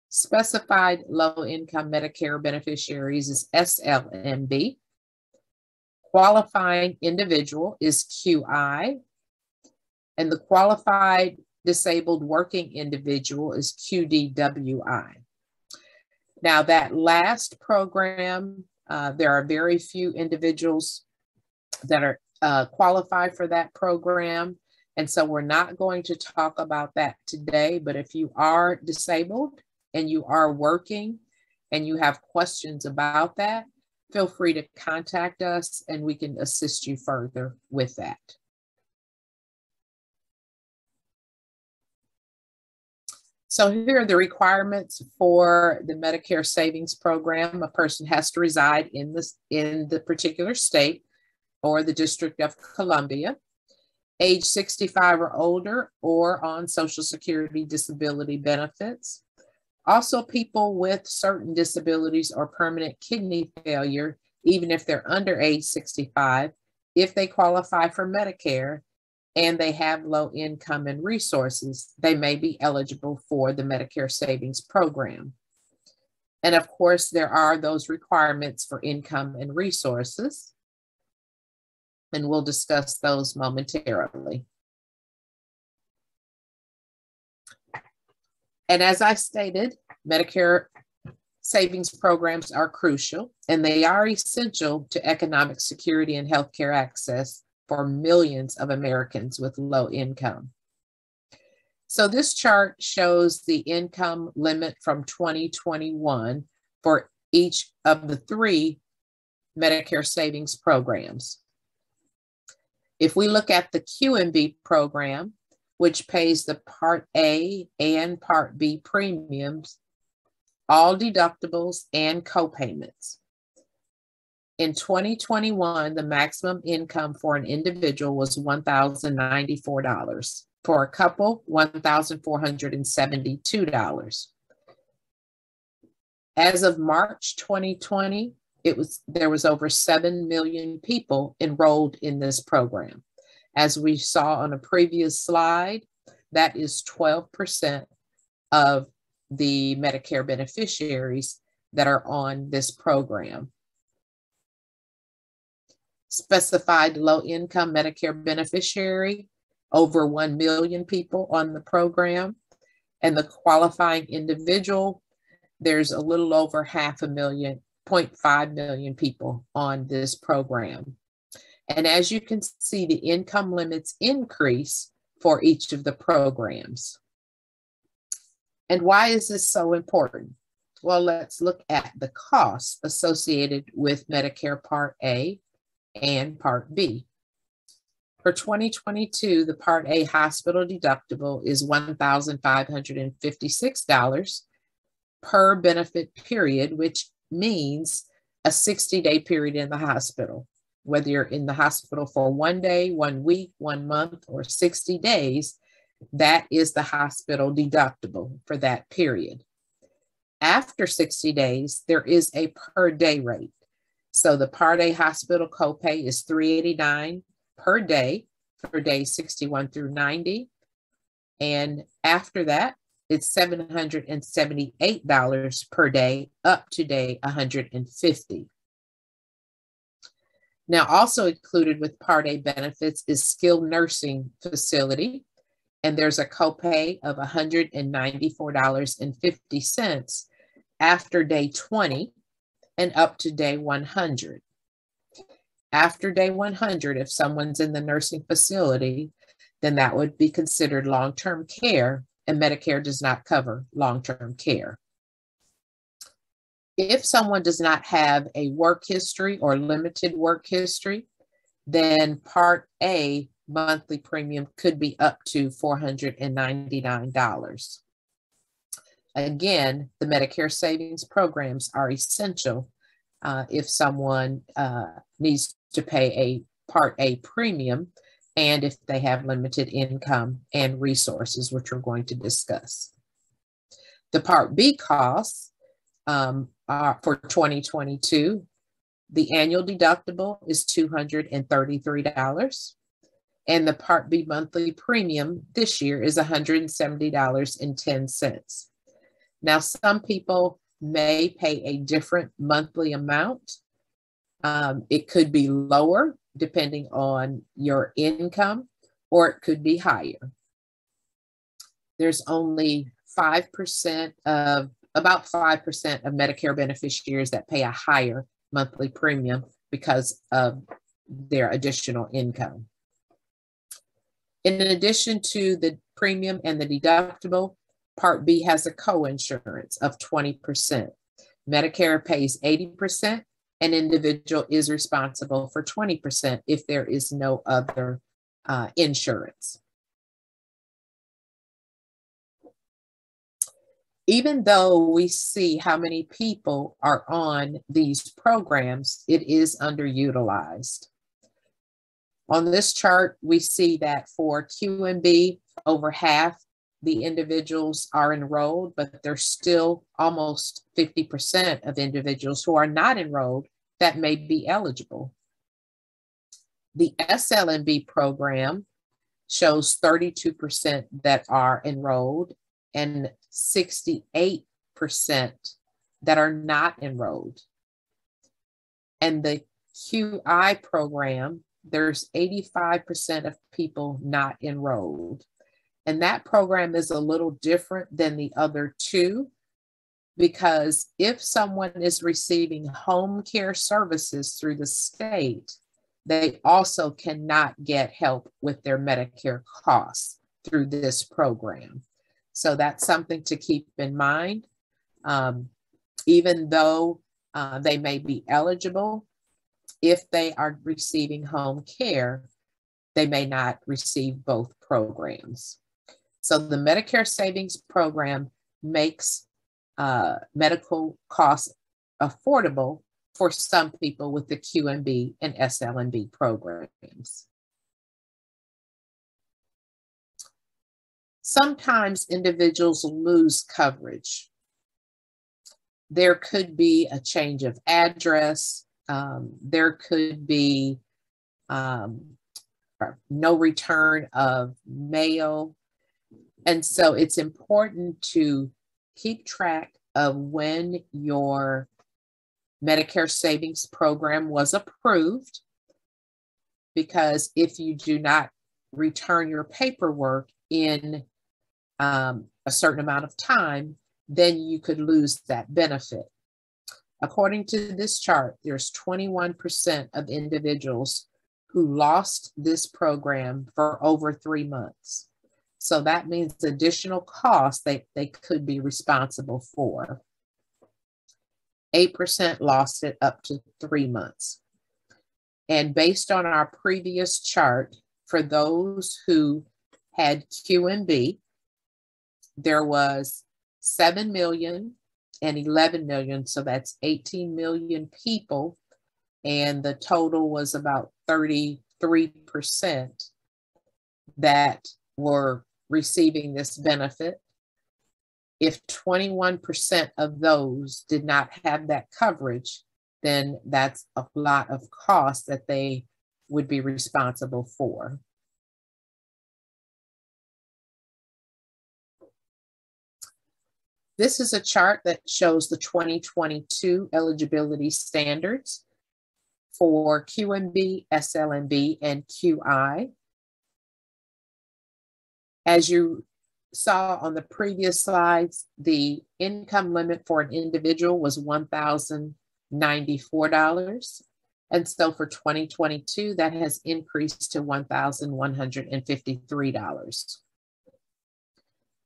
Speaker 3: Specified low-income Medicare beneficiaries is SLMB. Qualifying individual is QI. And the qualified disabled working individual is QDWI. Now, that last program, there are very few individuals that are qualified for that program. And so we're not going to talk about that today, but if you are disabled and you are working and you have questions about that, feel free to contact us and we can assist you further with that. So here are the requirements for the Medicare Savings Program. A person has to reside in the particular state or the District of Columbia, age 65 or older, or on Social Security disability benefits. Also, people with certain disabilities or permanent kidney failure, even if they're under age 65, if they qualify for Medicare and they have low income and resources, they may be eligible for the Medicare Savings Program. And of course, there are those requirements for income and resources, and we'll discuss those momentarily. And as I stated, Medicare savings programs are crucial, and they are essential to economic security and healthcare access for millions of Americans with low income. So this chart shows the income limit from 2021 for each of the 3 Medicare savings programs. If we look at the QMB program, which pays the Part A and Part B premiums, all deductibles and copayments. In 2021, the maximum income for an individual was $1,094. For a couple, $1,472. As of March 2020, there was over 7 million people enrolled in this program. As we saw on a previous slide, that is 12% of the Medicare beneficiaries that are on this program. Specified low-income Medicare beneficiary, over 1 million people on the program. And the qualifying individual, there's a little over 0.5 million people on this program. And as you can see, the income limits increase for each of the programs. And why is this so important? Well, let's look at the costs associated with Medicare Part A and Part B. For 2022, the Part A hospital deductible is $1,556 per benefit period, which means a 60-day period in the hospital. Whether you're in the hospital for 1 day, 1 week, 1 month, or 60 days, that is the hospital deductible for that period. After 60 days, there is a per day rate. So the Part A hospital copay is $389 per day for days 61 through 90. And after that, it's $778 per day up to day 150. Now, also included with Part A benefits is skilled nursing facility, and there's a copay of $194.50 after day 20 and up to day 100. After day 100, if someone's in the nursing facility, then that would be considered long-term care, and Medicare does not cover long-term care. If someone does not have a work history or limited work history, then Part A monthly premium could be up to $499. Again, the Medicare savings programs are essential if someone needs to pay a Part A premium, and if they have limited income and resources, which we're going to discuss. The Part B costs are for 2022. The annual deductible is $233, and the Part B monthly premium this year is $170.10. Now, some people may pay a different monthly amount. It could be lower depending on your income, or it could be higher. There's only about 5% of Medicare beneficiaries that pay a higher monthly premium because of their additional income. In addition to the premium and the deductible, Part B has a co-insurance of 20%. Medicare pays 80%. An individual is responsible for 20% if there is no other insurance. Even though we see how many people are on these programs, it is underutilized. On this chart, we see that for QMB, over half the individuals are enrolled, but there's still almost 50% of individuals who are not enrolled that may be eligible. The SLMB program shows 32% that are enrolled and 68% that are not enrolled. And the QI program, there's 85% of people not enrolled. And that program is a little different than the other two, because if someone is receiving home care services through the state, they also cannot get help with their Medicare costs through this program. So that's something to keep in mind. Even though they may be eligible, if they are receiving home care, they may not receive both programs. So the Medicare Savings Program makes medical costs affordable for some people with the QMB and SLMB programs. Sometimes individuals lose coverage. There could be a change of address. There could be no return of mail. And so it's important to keep track of when your Medicare Savings Program was approved, because if you do not return your paperwork in a certain amount of time, then you could lose that benefit. According to this chart, there's 21% of individuals who lost this program for over 3 months. So that means additional costs they could be responsible for. 8% lost it up to 3 months. And based on our previous chart, for those who had QMB, there was 7 million and 11 million. So that's 18 million people. And the total was about 33% that were receiving this benefit. If 21% of those did not have that coverage, then that's a lot of costs that they would be responsible for. This is a chart that shows the 2022 eligibility standards for QMB, SLMB, and QI. As you saw on the previous slides, the income limit for an individual was $1,094. And so for 2022, that has increased to $1,153.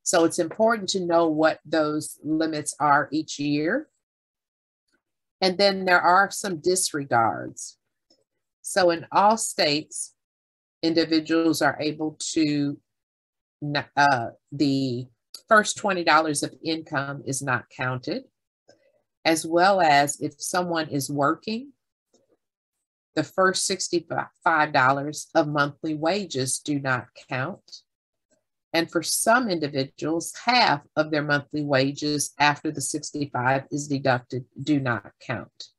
Speaker 3: So it's important to know what those limits are each year. And then there are some disregards. So in all states, individuals are able to, the first $20 of income is not counted, as well as if someone is working, The first $65 of monthly wages do not count. And for some individuals, half of their monthly wages after the 65 is deducted do not count.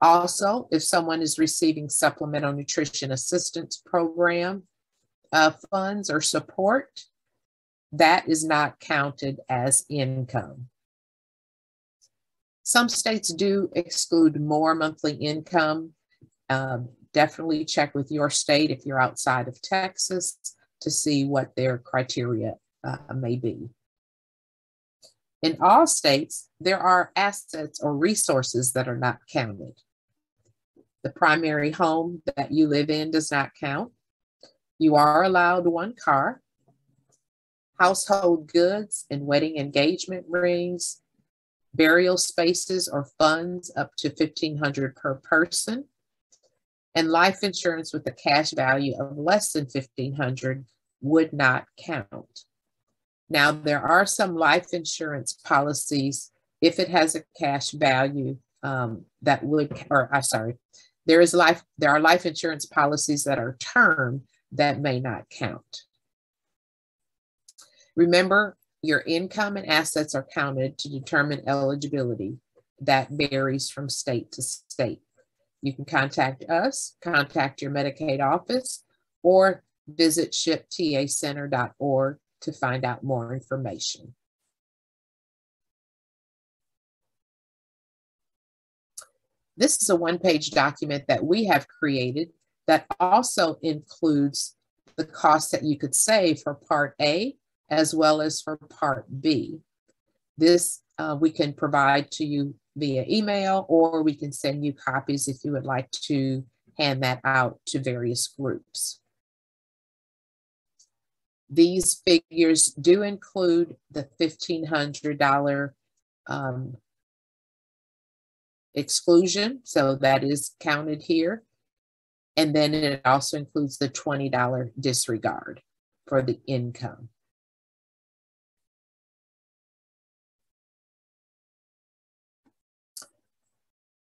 Speaker 3: Also, if someone is receiving supplemental nutrition assistance program funds or support, that is not counted as income. Some states do exclude more monthly income. Definitely check with your state if you're outside of Texas to see what their criteria may be. In all states, there are assets or resources that are not counted. The primary home that you live in does not count. You are allowed one car. Household goods and wedding engagement rings, burial spaces or funds up to $1,500 per person, and life insurance with a cash value of less than $1,500 would not count. Now, there are some life insurance policies, if it has a cash value that would, there are life insurance policies that are term that may not count. Remember, your income and assets are counted to determine eligibility. That varies from state to state. You can contact us, contact your Medicaid office, or visit shiptacenter.org to find out more information. This is a one-page document that we have created that also includes the costs that you could save for Part A as well as for Part B. This we can provide to you via email, or we can send you copies if you would like to hand that out to various groups. These figures do include the $1,500 exclusion, so that is counted here. And then it also includes the $20 disregard for the income.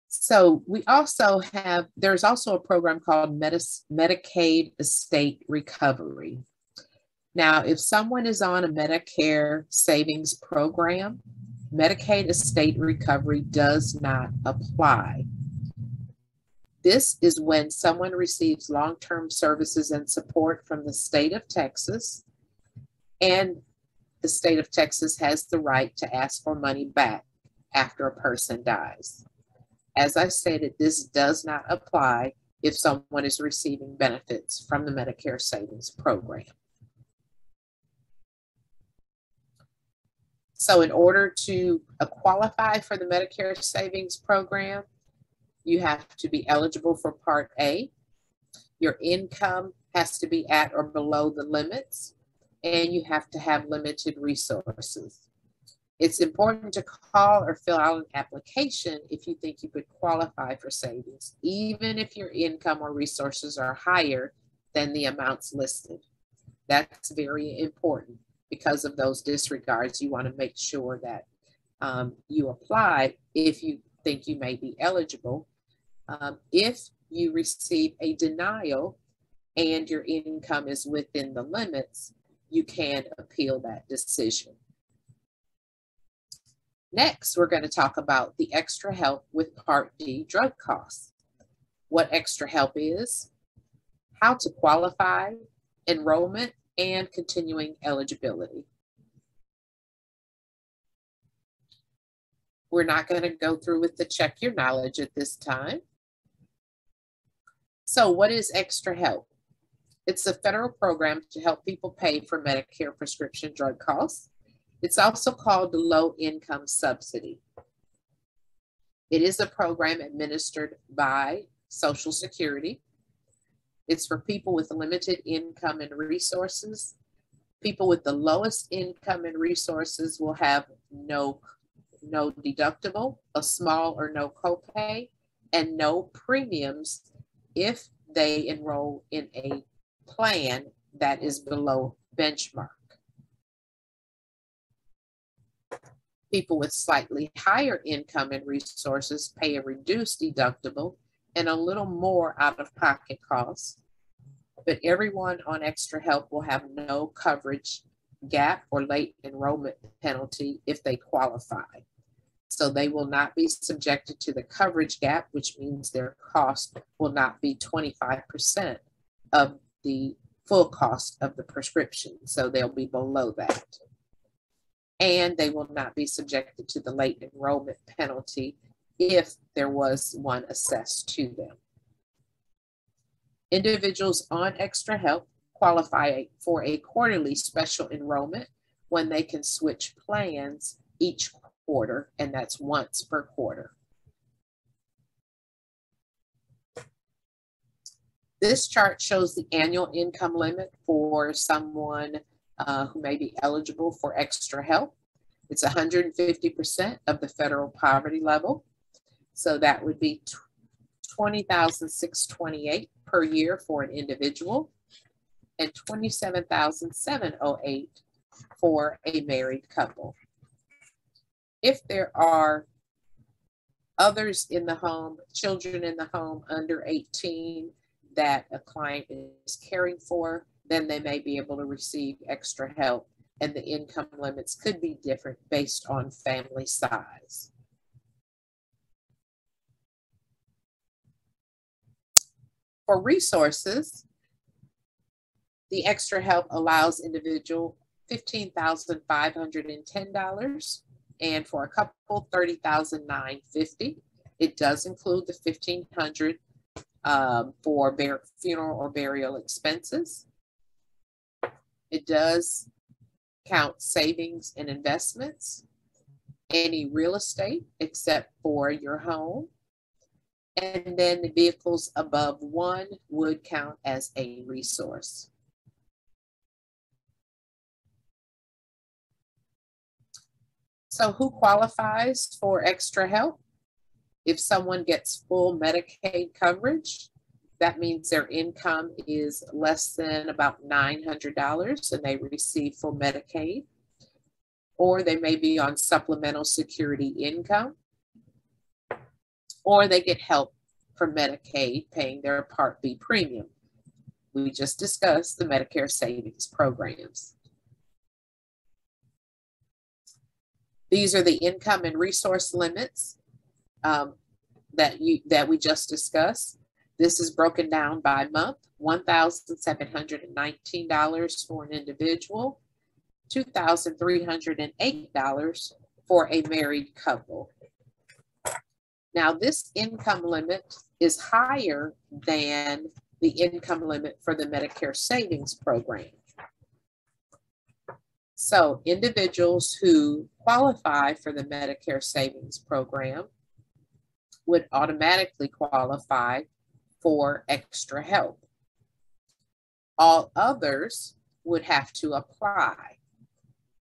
Speaker 3: So we also have, there's also a program called Medicaid Estate Recovery. Now, if someone is on a Medicare Savings Program, Medicaid Estate Recovery does not apply. This is when someone receives long-term services and support from the state of Texas, and the state of Texas has the right to ask for money back after a person dies. As I stated, this does not apply if someone is receiving benefits from the Medicare Savings Program. So in order to qualify for the Medicare Savings Program, you have to be eligible for Part A. Your income has to be at or below the limits, and you have to have limited resources. It's important to call or fill out an application if you think you could qualify for savings, even if your income or resources are higher than the amounts listed. That's very important. Because of those disregards, you want to make sure that you apply if you think you may be eligible. If you receive a denial and your income is within the limits, you can appeal that decision. Next, we're going to talk about the extra help with Part D drug costs, what extra help is, how to qualify, enrollment, and continuing eligibility. We're not going to go through with the check your knowledge at this time. So what is extra help? It's a federal program to help people pay for Medicare prescription drug costs. It's also called the Low Income Subsidy. It is a program administered by Social Security. It's for people with limited income and resources. People with the lowest income and resources will have no deductible, a small or no copay, and no premiums if they enroll in a plan that is below benchmark. People with slightly higher income and resources pay a reduced deductible and a little more out-of-pocket costs, but everyone on extra help will have no coverage gap or late enrollment penalty if they qualify. So they will not be subjected to the coverage gap, which means their cost will not be 25% of the full cost of the prescription. So they'll be below that. And they will not be subjected to the late enrollment penalty if there was one assessed to them. Individuals on extra help qualify for a quarterly special enrollment when they can switch plans each quarter, and that's once per quarter. This chart shows the annual income limit for someone who may be eligible for extra help. It's 150% of the federal poverty level. So that would be $20,628 per year for an individual and $27,708 for a married couple. If there are others in the home, children in the home under 18 that a client is caring for, then they may be able to receive extra help, and the income limits could be different based on family size. For resources, the extra help allows individual $15,510, and for a couple, $30,950. It does include the $1,500 for funeral or burial expenses. It does count savings and investments, any real estate except for your home, and then the vehicles above 1 would count as a resource. So who qualifies for extra help? If someone gets full Medicaid coverage, that means their income is less than about $900 and they receive full Medicaid. Or they may be on supplemental security income, or they get help from Medicaid paying their Part B premium. We just discussed the Medicare Savings Programs. These are the income and resource limits that we just discussed. This is broken down by month: $1,719 for an individual, $2,308 for a married couple. Now, this income limit is higher than the income limit for the Medicare Savings Program. So individuals who qualify for the Medicare Savings Program would automatically qualify for extra help. All others would have to apply.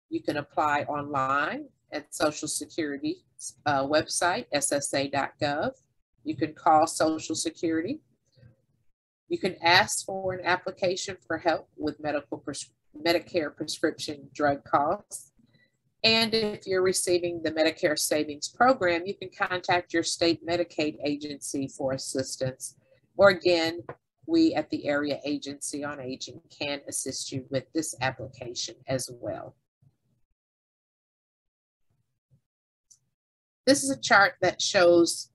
Speaker 3: You can apply online at Social Security's website, ssa.gov. You can call Social Security. You can ask for an application for help with Medicare prescription drug costs. And if you're receiving the Medicare Savings Program, you can contact your state Medicaid agency for assistance. Or again, we at the Area Agency on Aging can assist you with this application as well. This is a chart that shows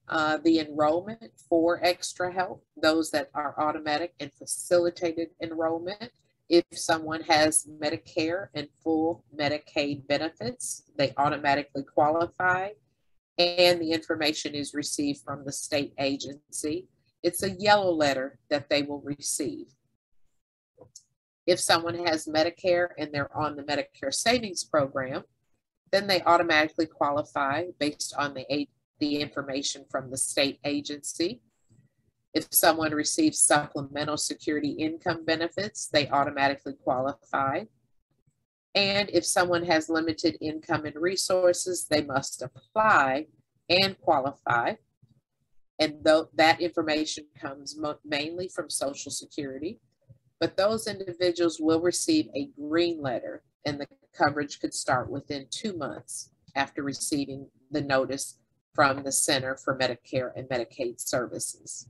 Speaker 3: the enrollment for extra help, those that are automatic and facilitated enrollment. If someone has Medicare and full Medicaid benefits, they automatically qualify, and the information is received from the state agency. It's a yellow letter that they will receive. If someone has Medicare and they're on the Medicare Savings Program, then they automatically qualify based on the information from the state agency. If someone receives supplemental security income benefits, they automatically qualify. And if someone has limited income and resources, they must apply and qualify. And that information comes mainly from Social Security, but those individuals will receive a green letter, and the coverage could start within 2 months after receiving the notice from the Center for Medicare and Medicaid Services.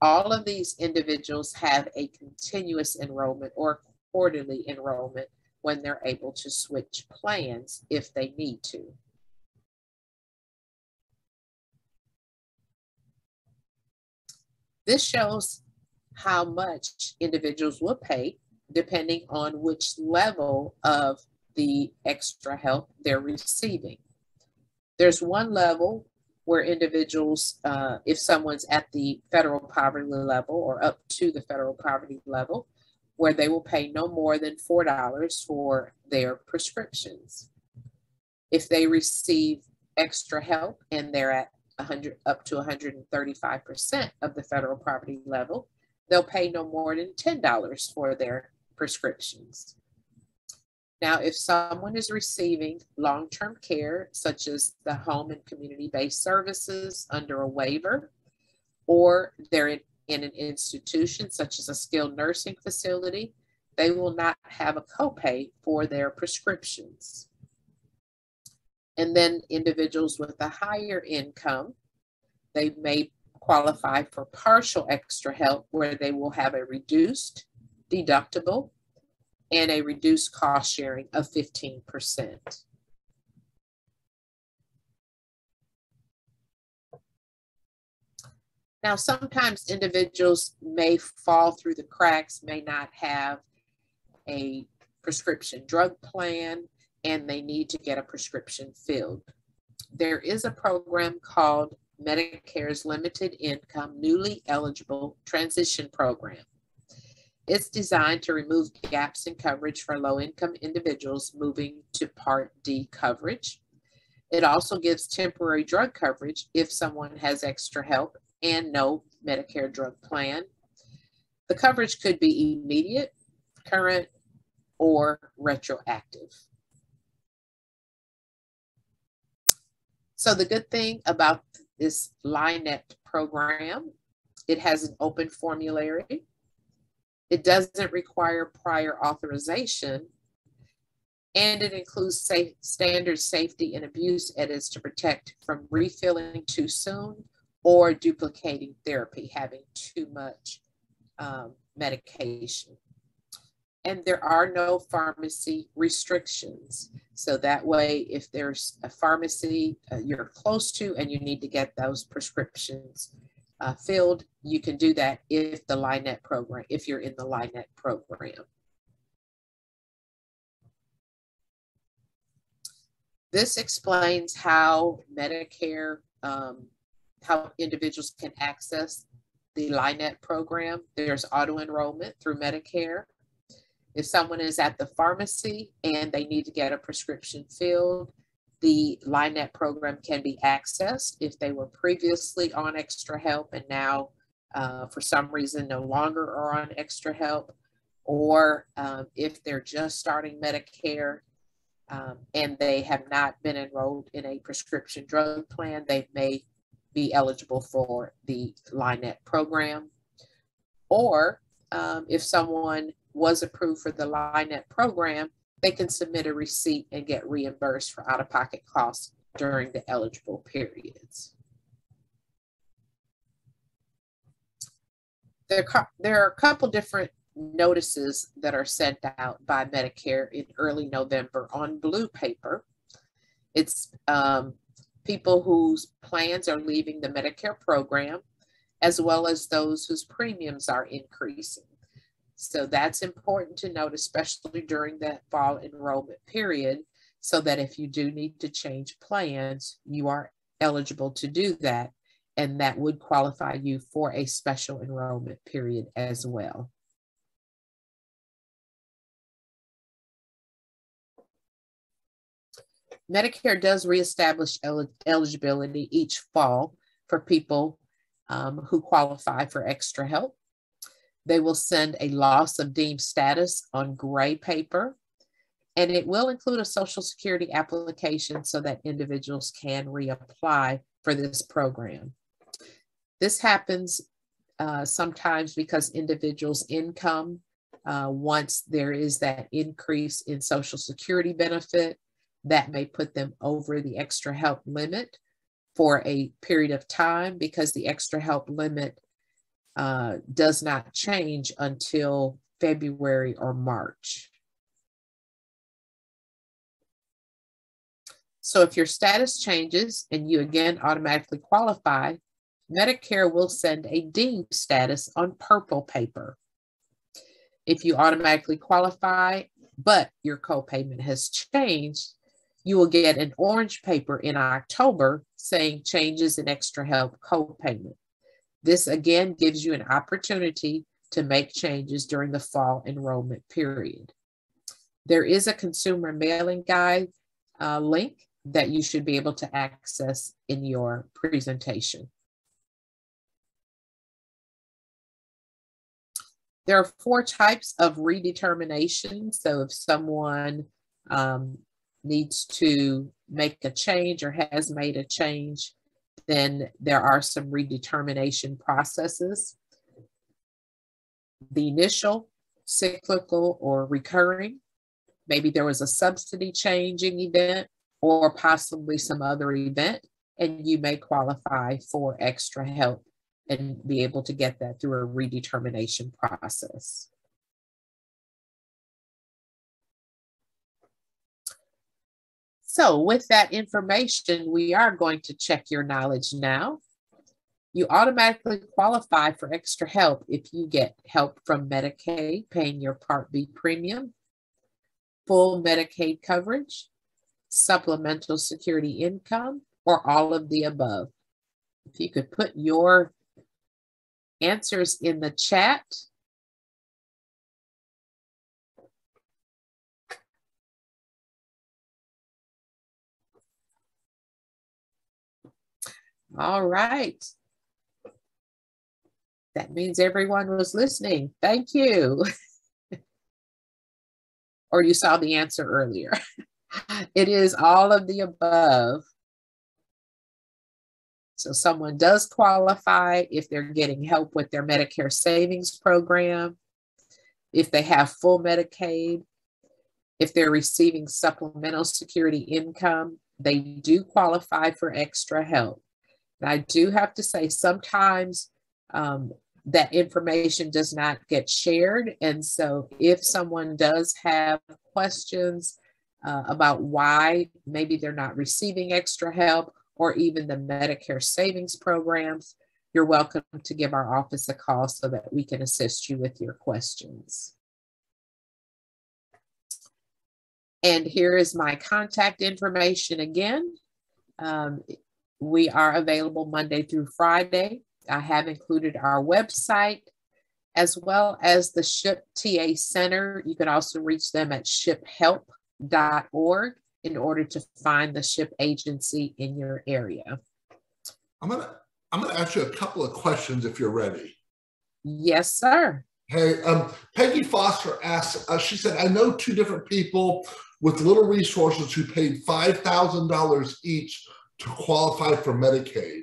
Speaker 3: All of these individuals have a continuous enrollment or quarterly enrollment when they're able to switch plans if they need to. This shows how much individuals will pay depending on which level of the extra help they're receiving. There's one level where individuals, if someone's at the federal poverty level or up to the federal poverty level, where they will pay no more than $4 for their prescriptions. If they receive extra help and they're at up to 135% of the federal poverty level, they'll pay no more than $10 for their prescriptions. Now, if someone is receiving long-term care, such as the home and community-based services under a waiver, or they're in an institution such as a skilled nursing facility, they will not have a copay for their prescriptions. And then individuals with a higher income, they may qualify for partial extra help where they will have a reduced deductible and a reduced cost sharing of 15%. Now, sometimes individuals may fall through the cracks, may not have a prescription drug plan, and they need to get a prescription filled. There is a program called Medicare's Limited Income Newly Eligible Transition Program. It's designed to remove gaps in coverage for low-income individuals moving to Part D coverage. It also gives temporary drug coverage if someone has extra help and no Medicare drug plan. The coverage could be immediate, current, or retroactive. So the good thing about this LINET program, it has an open formulary. It doesn't require prior authorization, and it includes standard safety and abuse edits to protect from refilling too soon or duplicating therapy, having too much medication. And there are no pharmacy restrictions. So that way, if there's a pharmacy you're close to and you need to get those prescriptions filled, you can do that if the LINET program, if you're in the LINET program. This explains how Medicare, how individuals can access the LINET program. There's auto enrollment through Medicare. If someone is at the pharmacy and they need to get a prescription filled, the LINET program can be accessed if they were previously on extra help and now for some reason no longer are on extra help, or if they're just starting Medicare and they have not been enrolled in a prescription drug plan, they may be eligible for the LINET program. Or if someone was approved for the LINET program, they can submit a receipt and get reimbursed for out-of-pocket costs during the eligible periods. There are a couple different notices that are sent out by Medicare in early November on blue paper. It's people whose plans are leaving the Medicare program, as well as those whose premiums are increasing. So that's important to note, especially during that fall enrollment period, so that if you do need to change plans, you are eligible to do that, and that would qualify you for a special enrollment period as well. Medicare does reestablish eligibility each fall for people who qualify for extra help. They will send a loss of deemed status on gray paper, and it will include a Social Security application so that individuals can reapply for this program. This happens sometimes because individuals' income, once there is that increase in Social Security benefit, that may put them over the extra help limit. for a period of time because the extra help limit does not change until February or March. So if your status changes and you again automatically qualify, Medicare will send a deemed status on purple paper. If you automatically qualify, but your copayment has changed, you will get an orange paper in October saying changes in extra help copayment. This again gives you an opportunity to make changes during the fall enrollment period. There is a consumer mailing guide link that you should be able to access in your presentation. There are 4 types of redetermination. So if someone needs to make a change or has made a change, then there are some redetermination processes. The initial, cyclical, or recurring. Maybe there was a subsidy changing event or possibly some other event, and you may qualify for extra help and be able to get that through a redetermination process. So with that information, we are going to check your knowledge now. You automatically qualify for extra help if you get help from Medicaid paying your Part B premium, full Medicaid coverage, supplemental security income, or all of the above. If you could put your answers in the chat. All right. That means everyone was listening. Thank you. Or you saw the answer earlier. It is all of the above. So someone does qualify if they're getting help with their Medicare Savings Program, if they have full Medicaid, if they're receiving supplemental security income, they do qualify for extra help. And I do have to say sometimes that information does not get shared. And so if someone does have questions about why maybe they're not receiving extra help or even the Medicare Savings Programs, you're welcome to give our office a call so that we can assist you with your questions. And here is my contact information again. We are available Monday through Friday. I have included our website as well as the SHIP TA Center. You can also reach them at shiphelp.org in order to find the SHIP agency in your area.
Speaker 1: I'm gonna ask you a couple of questions if you're ready.
Speaker 3: Yes, sir.
Speaker 1: Hey, Peggy Foster asked, she said, I know 2 different people with little resources who paid $5,000 each to qualify for Medicaid.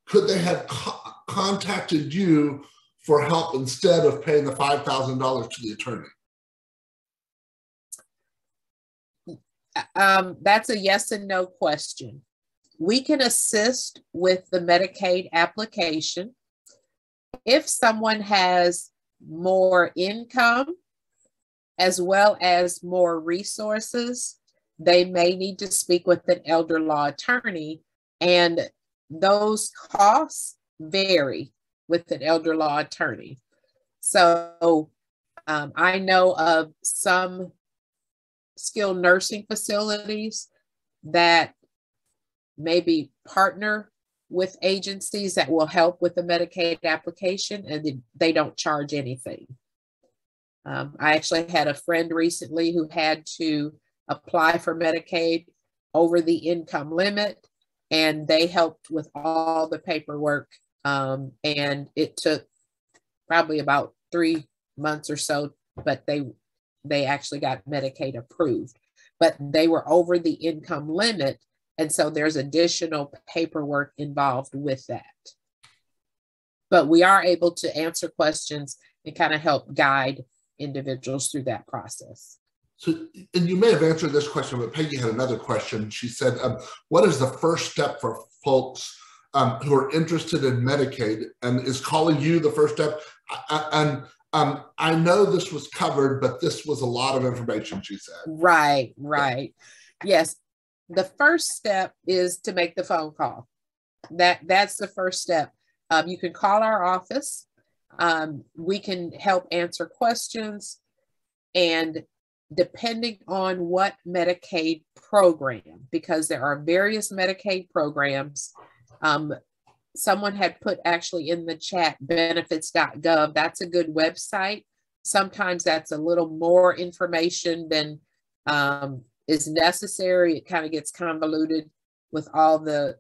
Speaker 1: Could they have contacted you for help instead of paying the $5,000 to the attorney?
Speaker 3: That's a yes and no question. We can assist with the Medicaid application. If someone has more income as well as more resources, they may need to speak with an elder law attorney, and those costs vary with an elder law attorney. So I know of some skilled nursing facilities that maybe partner with agencies that will help with the Medicaid application, and they don't charge anything. I actually had a friend recently who had to apply for Medicaid over the income limit, and they helped with all the paperwork. And it took probably about 3 months or so, but they actually got Medicaid approved, but they were over the income limit. And so there's additional paperwork involved with that. But we are able to answer questions and kind of help guide individuals through that process.
Speaker 1: So, and you may have answered this question, but Peggy had another question. She said, what is the first step for folks who are interested in Medicaid, and is calling you the first step? I know this was covered, but this was a lot of information, she said.
Speaker 3: Right. Yes. The first step is to make the phone call. That's the first step. You can call our office. We can help answer questions, and depending on what Medicaid program, because there are various Medicaid programs. Someone had put actually in the chat benefits.gov. That's a good website. Sometimes that's a little more information than is necessary. It kind of gets convoluted with all the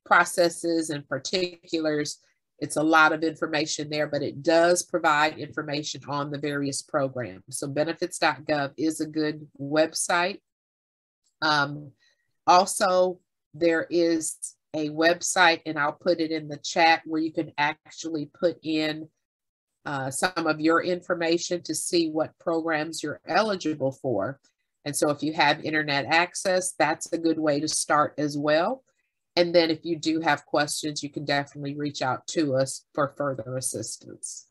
Speaker 3: processes and particulars. It's a lot of information there, but it does provide information on the various programs. So benefits.gov is a good website. Also, there is a website, and I'll put it in the chat, where you can actually put in some of your information to see what programs you're eligible for. And so if you have internet access, that's a good way to start as well. And then if you do have questions, you can definitely reach out to us for further assistance.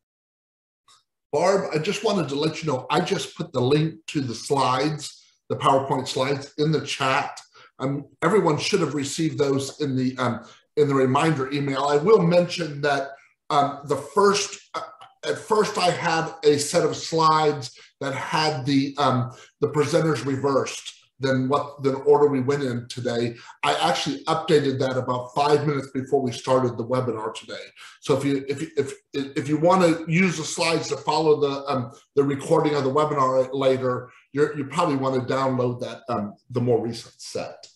Speaker 1: Barb, I just wanted to let you know, I just put the link to the slides, the PowerPoint slides, in the chat. Everyone should have received those in the reminder email. I will mention that at first I had a set of slides that had the presenters reversed than the order we went in today. I actually updated that about 5 minutes before we started the webinar today. So if you want to use the slides to follow the recording of the webinar later, you probably want to download that the more recent set.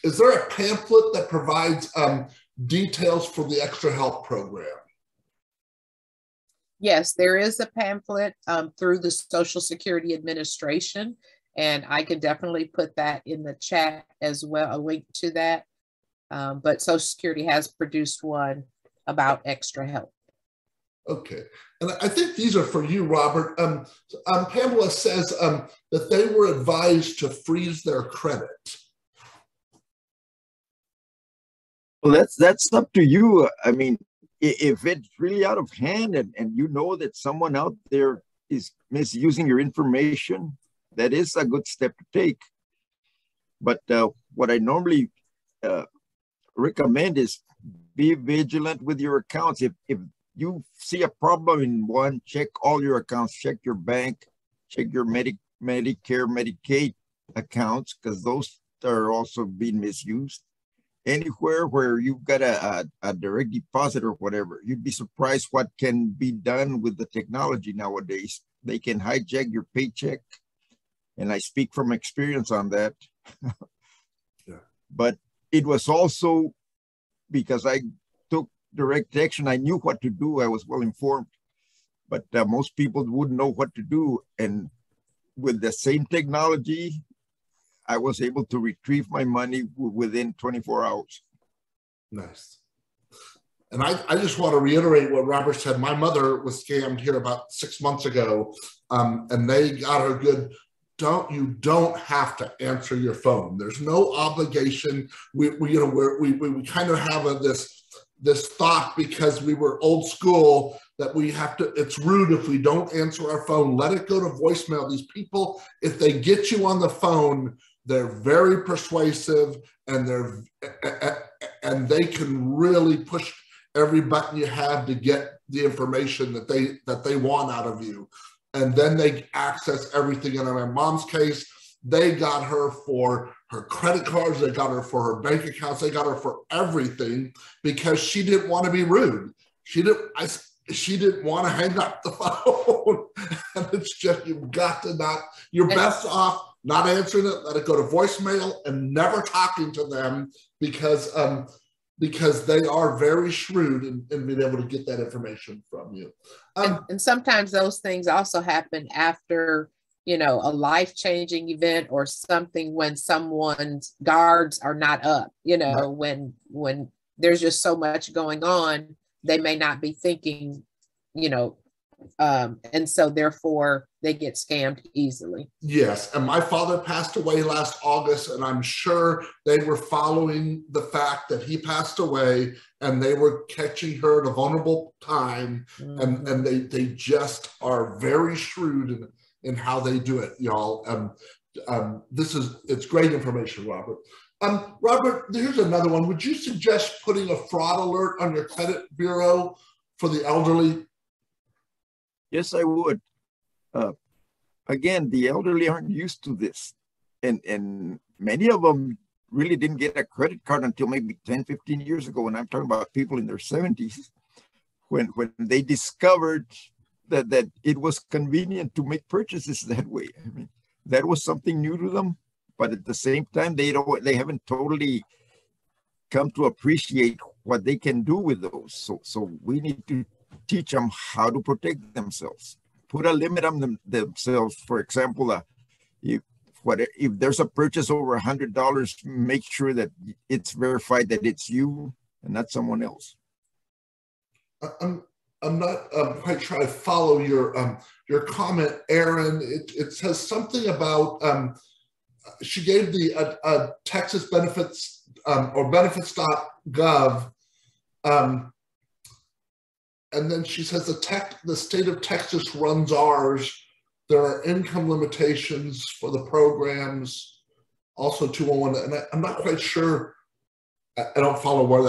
Speaker 1: Is there a pamphlet that provides details for the Extra Help program?
Speaker 3: Yes, there is a pamphlet through the Social Security Administration, and I can definitely put that in the chat as well, a link to that. But Social Security has produced one about Extra Help.
Speaker 1: Okay, and I think these are for you, Robert. Pamela says that they were advised to freeze their credit.
Speaker 2: Well, that's up to you. I mean, if it's really out of hand and you know that someone out there is misusing your information, that is a good step to take. But what I normally recommend is be vigilant with your accounts. If you see a problem in one, check all your accounts, check your bank, check your Medicare, Medicaid accounts, because those are also being misused. Anywhere where you've got a direct deposit or whatever, you'd be surprised what can be done with the technology nowadays. They can hijack your paycheck, and I speak from experience on that.
Speaker 1: Yeah.
Speaker 2: But it was also because I took direct action. I knew what to do. I was well informed, but most people wouldn't know what to do. And with the same technology, I was able to retrieve my money within 24 hours.
Speaker 1: Nice. And I just want to reiterate what Robert said. My mother was scammed here about 6 months ago, and they got her good. You don't have to answer your phone. There's no obligation. We kind of have this thought, because we were old school, that we have to, it's rude if we don't answer our phone. Let it go to voicemail. These people, if they get you on the phone, they're very persuasive, and they can really push every button you have to get the information that they want out of you. And then they access everything. And in my mom's case, they got her for her credit cards, they got her for her bank accounts, they got her for everything, because she didn't want to be rude. She didn't want to hang up the phone. And it's just, you've got to you're best off not answering it, let it go to voicemail, and never talking to them, because they are very shrewd in being able to get that information from you.
Speaker 3: And sometimes those things also happen after, a life-changing event or something, when someone's guards are not up, right. when there's just so much going on, they may not be thinking, And so therefore they get scammed easily.
Speaker 1: Yes, and my father passed away last August, and I'm sure they were following the fact that he passed away, and they were catching her at a vulnerable time, and they just are very shrewd in how they do it, y'all. It's great information, Robert. Robert, here's another one. Would you suggest putting a fraud alert on your credit bureau for the elderly?
Speaker 2: Yes, I would. Again, the elderly aren't used to this. And many of them really didn't get a credit card until maybe 10, 15 years ago. And I'm talking about people in their 70s, when they discovered that it was convenient to make purchases that way. I mean, that was something new to them. But at the same time, they haven't totally come to appreciate what they can do with those. So we need to teach them how to protect themselves. Put a limit on themselves. For example, if there's a purchase over $100, make sure that it's verified that it's you and not someone else.
Speaker 1: I'm not quite sure I follow your comment, Aaron. It says something about she gave the Texas benefits or benefits.gov. And then she says the state of Texas runs ours. There are income limitations for the programs, also 211. And I'm not quite sure. I don't follow where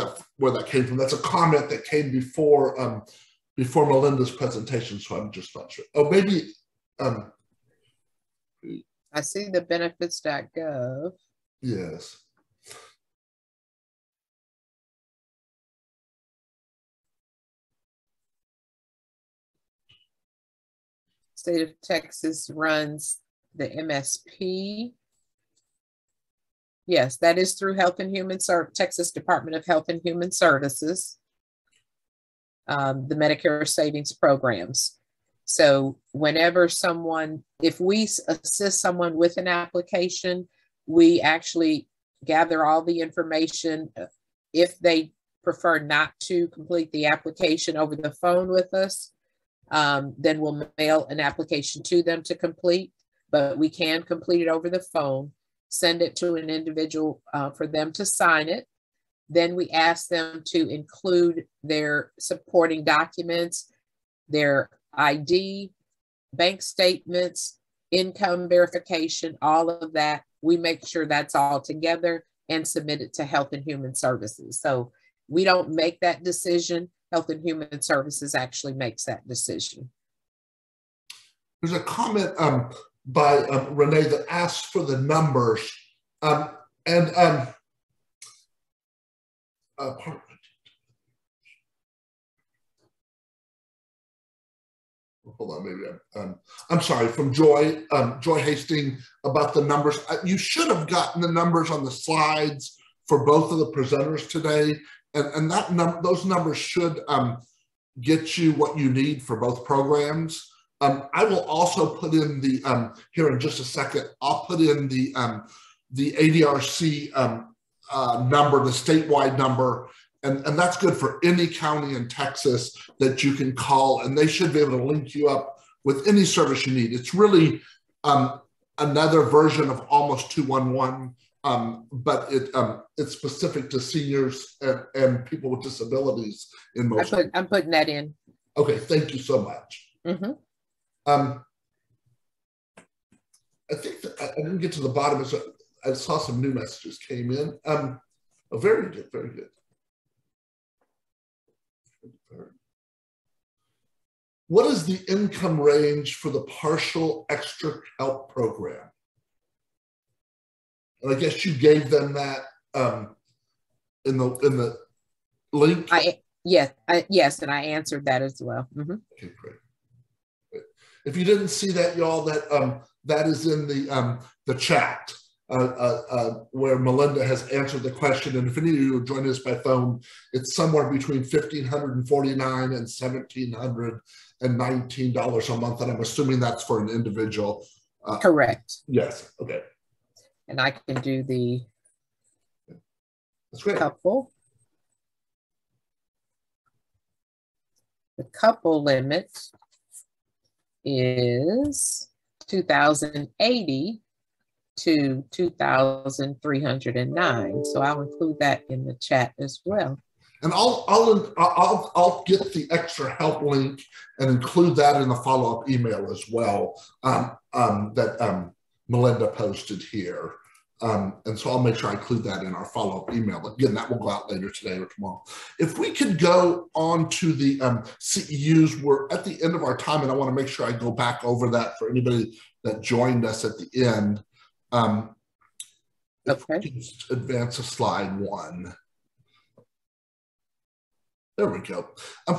Speaker 1: that came from. That's a comment that came before Melinda's presentation, so I'm just not sure. Oh, maybe.
Speaker 3: I see the benefits.gov.
Speaker 1: Yes.
Speaker 3: State of Texas runs the MSP. Yes, that is through Health and Human Services, Texas Department of Health and Human Services, the Medicare Savings Programs. So whenever if we assist someone with an application, we actually gather all the information. If they prefer not to complete the application over the phone with us, then we'll mail an application to them to complete, but we can complete it over the phone, send it to an individual for them to sign it. Then we ask them to include their supporting documents, their ID, bank statements, income verification, all of that. We make sure that's all together and submit it to Health and Human Services. So we don't make that decision. Health and Human Services actually makes that decision.
Speaker 1: There's a comment by Renee that asks for the numbers. Hold on, maybe I'm sorry, from Joy Hastings about the numbers. You should have gotten the numbers on the slides for both of the presenters today. And those numbers should get you what you need for both programs. I will also put in the here in just a second. I'll put in the ADRC number, the statewide number, and that's good for any county in Texas that you can call, and they should be able to link you up with any service you need. It's really another version of Almost 211. But it's specific to seniors and people with disabilities in most.
Speaker 3: I'm putting that in.
Speaker 1: Okay, thank you so much.
Speaker 3: Mm-hmm.
Speaker 1: I think that I didn't get to the bottom. So I saw some new messages came in. Oh, very good, very good. What is the income range for the partial extra help program? And I guess you gave them that in the link.
Speaker 3: Yes, and I answered that as well. Mm-hmm.
Speaker 1: Okay, great. If you didn't see that, y'all, that is in the chat where Melinda has answered the question. And if any of you are joining us by phone, it's somewhere between $1,549 and $1,719 a month, and I'm assuming that's for an individual.
Speaker 3: Correct.
Speaker 1: Yes. Okay.
Speaker 3: And I can do the
Speaker 1: That's great.
Speaker 3: couple. The couple limit is 2,080 to 2,309. So I'll include that in the chat as well.
Speaker 1: And I'll get the extra help link and include that in the follow-up email as well that Melinda posted here. And so I'll make sure I include that in our follow-up email. Again, that will go out later today or tomorrow. If we could go on to the CEUs, we're at the end of our time, and I want to make sure I go back over that for anybody that joined us at the end. If we can just advance to slide 1. There we go.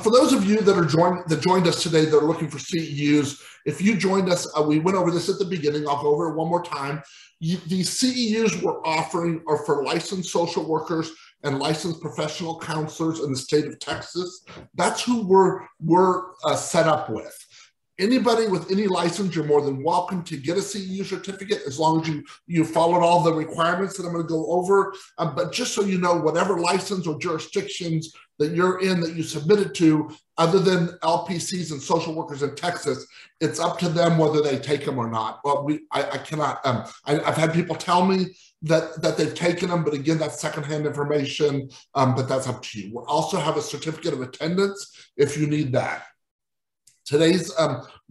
Speaker 1: For those of you that joined us today that are looking for CEUs, if you joined us, we went over this at the beginning. I'll go over it one more time. These CEUs we're offering are for licensed social workers and licensed professional counselors in the state of Texas. That's who we're set up with. Anybody with any license, you're more than welcome to get a CEU certificate as long as you followed all the requirements that I'm going to go over. But just so you know, whatever license or jurisdictions that you're in that you submitted to, other than LPCs and social workers in Texas, it's up to them whether they take them or not. Well, I cannot. I've had people tell me that they've taken them, but again, that's secondhand information. But that's up to you. We'll also have a certificate of attendance if you need that. Today's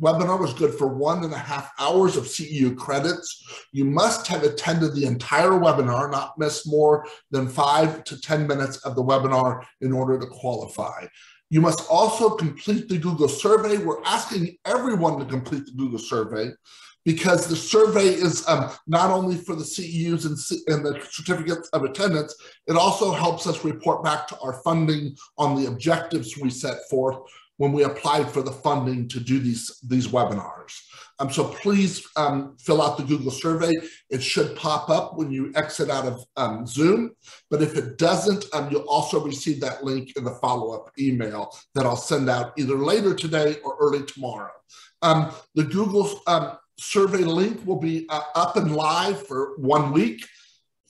Speaker 1: webinar was good for 1.5 hours of CEU credits. You must have attended the entire webinar, not miss more than 5 to 10 minutes of the webinar in order to qualify. You must also complete the Google survey. We're asking everyone to complete the Google survey because the survey is not only for the CEUs and the certificates of attendance, it also helps us report back to our funding on the objectives we set forth when we applied for the funding to do these webinars. So please fill out the Google survey. It should pop up when you exit out of Zoom, but if it doesn't, you'll also receive that link in the follow-up email that I'll send out either later today or early tomorrow. The Google survey link will be up and live for 1 week,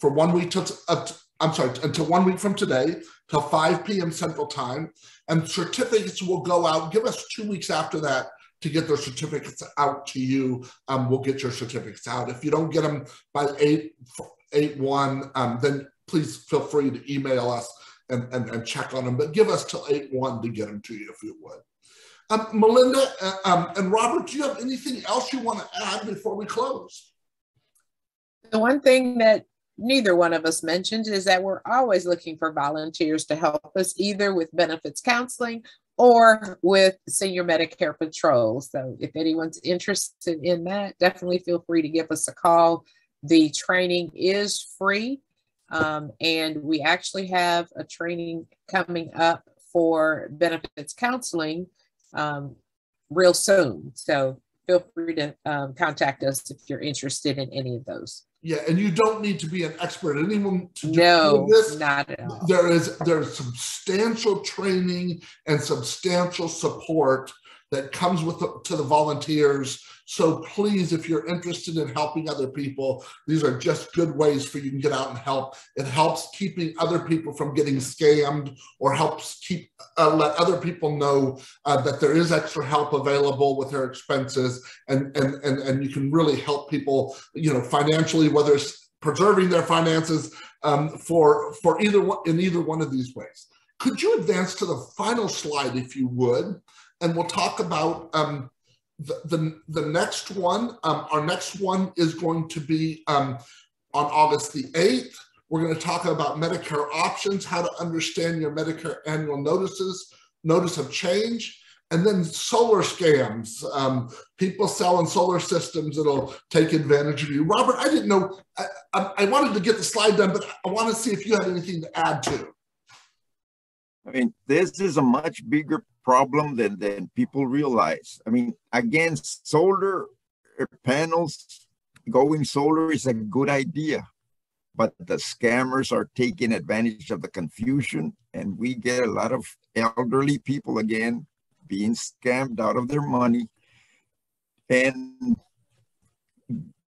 Speaker 1: until 1 week from today, till 5 p.m. Central Time. And certificates will go out. Give us 2 weeks after that to get those certificates out to you. We'll get your certificates out. If you don't get them by 8/1, then please feel free to email us and check on them. But give us till 8/1 to get them to you if you would. Melinda and Robert, do you have anything else you want to add before we close?
Speaker 3: The one thing that neither one of us mentioned is that we're always looking for volunteers to help us either with benefits counseling or with senior Medicare patrols. So if anyone's interested in that, definitely feel free to give us a call. The training is free, and we actually have a training coming up for benefits counseling real soon. So feel free to contact us if you're interested in any of those.
Speaker 1: Yeah, and you don't need to be an expert. Anyone to
Speaker 3: do this?
Speaker 1: Not at all. There is substantial training and substantial support that comes with to the volunteers. So please, if you're interested in helping other people, these are just good ways for you to get out and help. It helps keeping other people from getting scammed, or helps let other people know that there is extra help available with their expenses, and you can really help people, financially, whether it's preserving their finances for either one of these ways. Could you advance to the final slide if you would? And we'll talk about the next one. Our next one is going to be on August the 8th. We're going to talk about Medicare options, how to understand your Medicare annual notice of change, and then solar scams. People selling solar systems that'll take advantage of you. Robert, I didn't know, I wanted to get the slide done, but I want to see if you had anything to add to.
Speaker 2: I mean, this is a much bigger problem than people realize. I mean, again, solar panels, going solar is a good idea, but the scammers are taking advantage of the confusion, and we get a lot of elderly people, again, being scammed out of their money and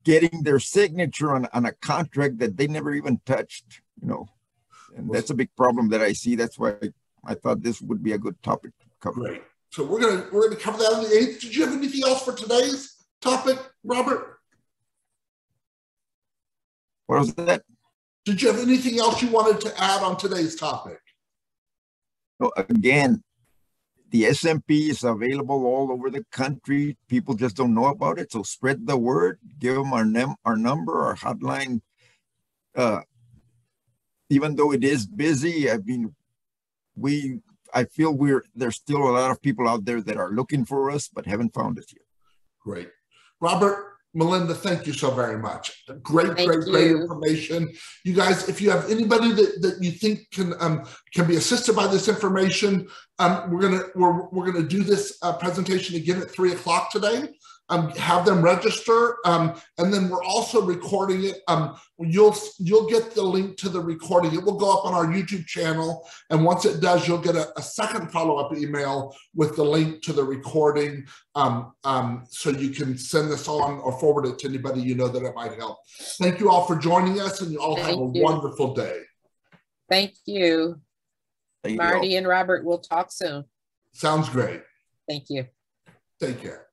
Speaker 2: getting their signature on a contract that they never even touched, and that's a big problem that I see. That's why I thought this would be a good topic to cover.
Speaker 1: Great. So we're gonna cover that on the 8th. Did you have anything else for today's topic, Robert?
Speaker 2: What was that?
Speaker 1: Did you have anything else you wanted to add on today's topic?
Speaker 2: No, again, the SMP is available all over the country. People just don't know about it. So spread the word. Give them our number, our hotline. Even though it is busy, I mean, I feel there's still a lot of people out there that are looking for us but haven't found us yet.
Speaker 1: Great. Robert, Melinda, thank you so very much. Great information. You guys, if you have anybody that you think can be assisted by this information, we're gonna do this presentation again at 3 o'clock today. Have them register, and then we're also recording it. You'll get the link to the recording. It will go up on our YouTube channel, and once it does, you'll get a second follow-up email with the link to the recording, so you can send this on or forward it to anybody you know that it might help. Thank you all for joining us, and you all have a wonderful day.
Speaker 3: Thank you. Marty and Robert, we'll talk soon.
Speaker 1: Sounds great.
Speaker 3: Thank you.
Speaker 1: Take care.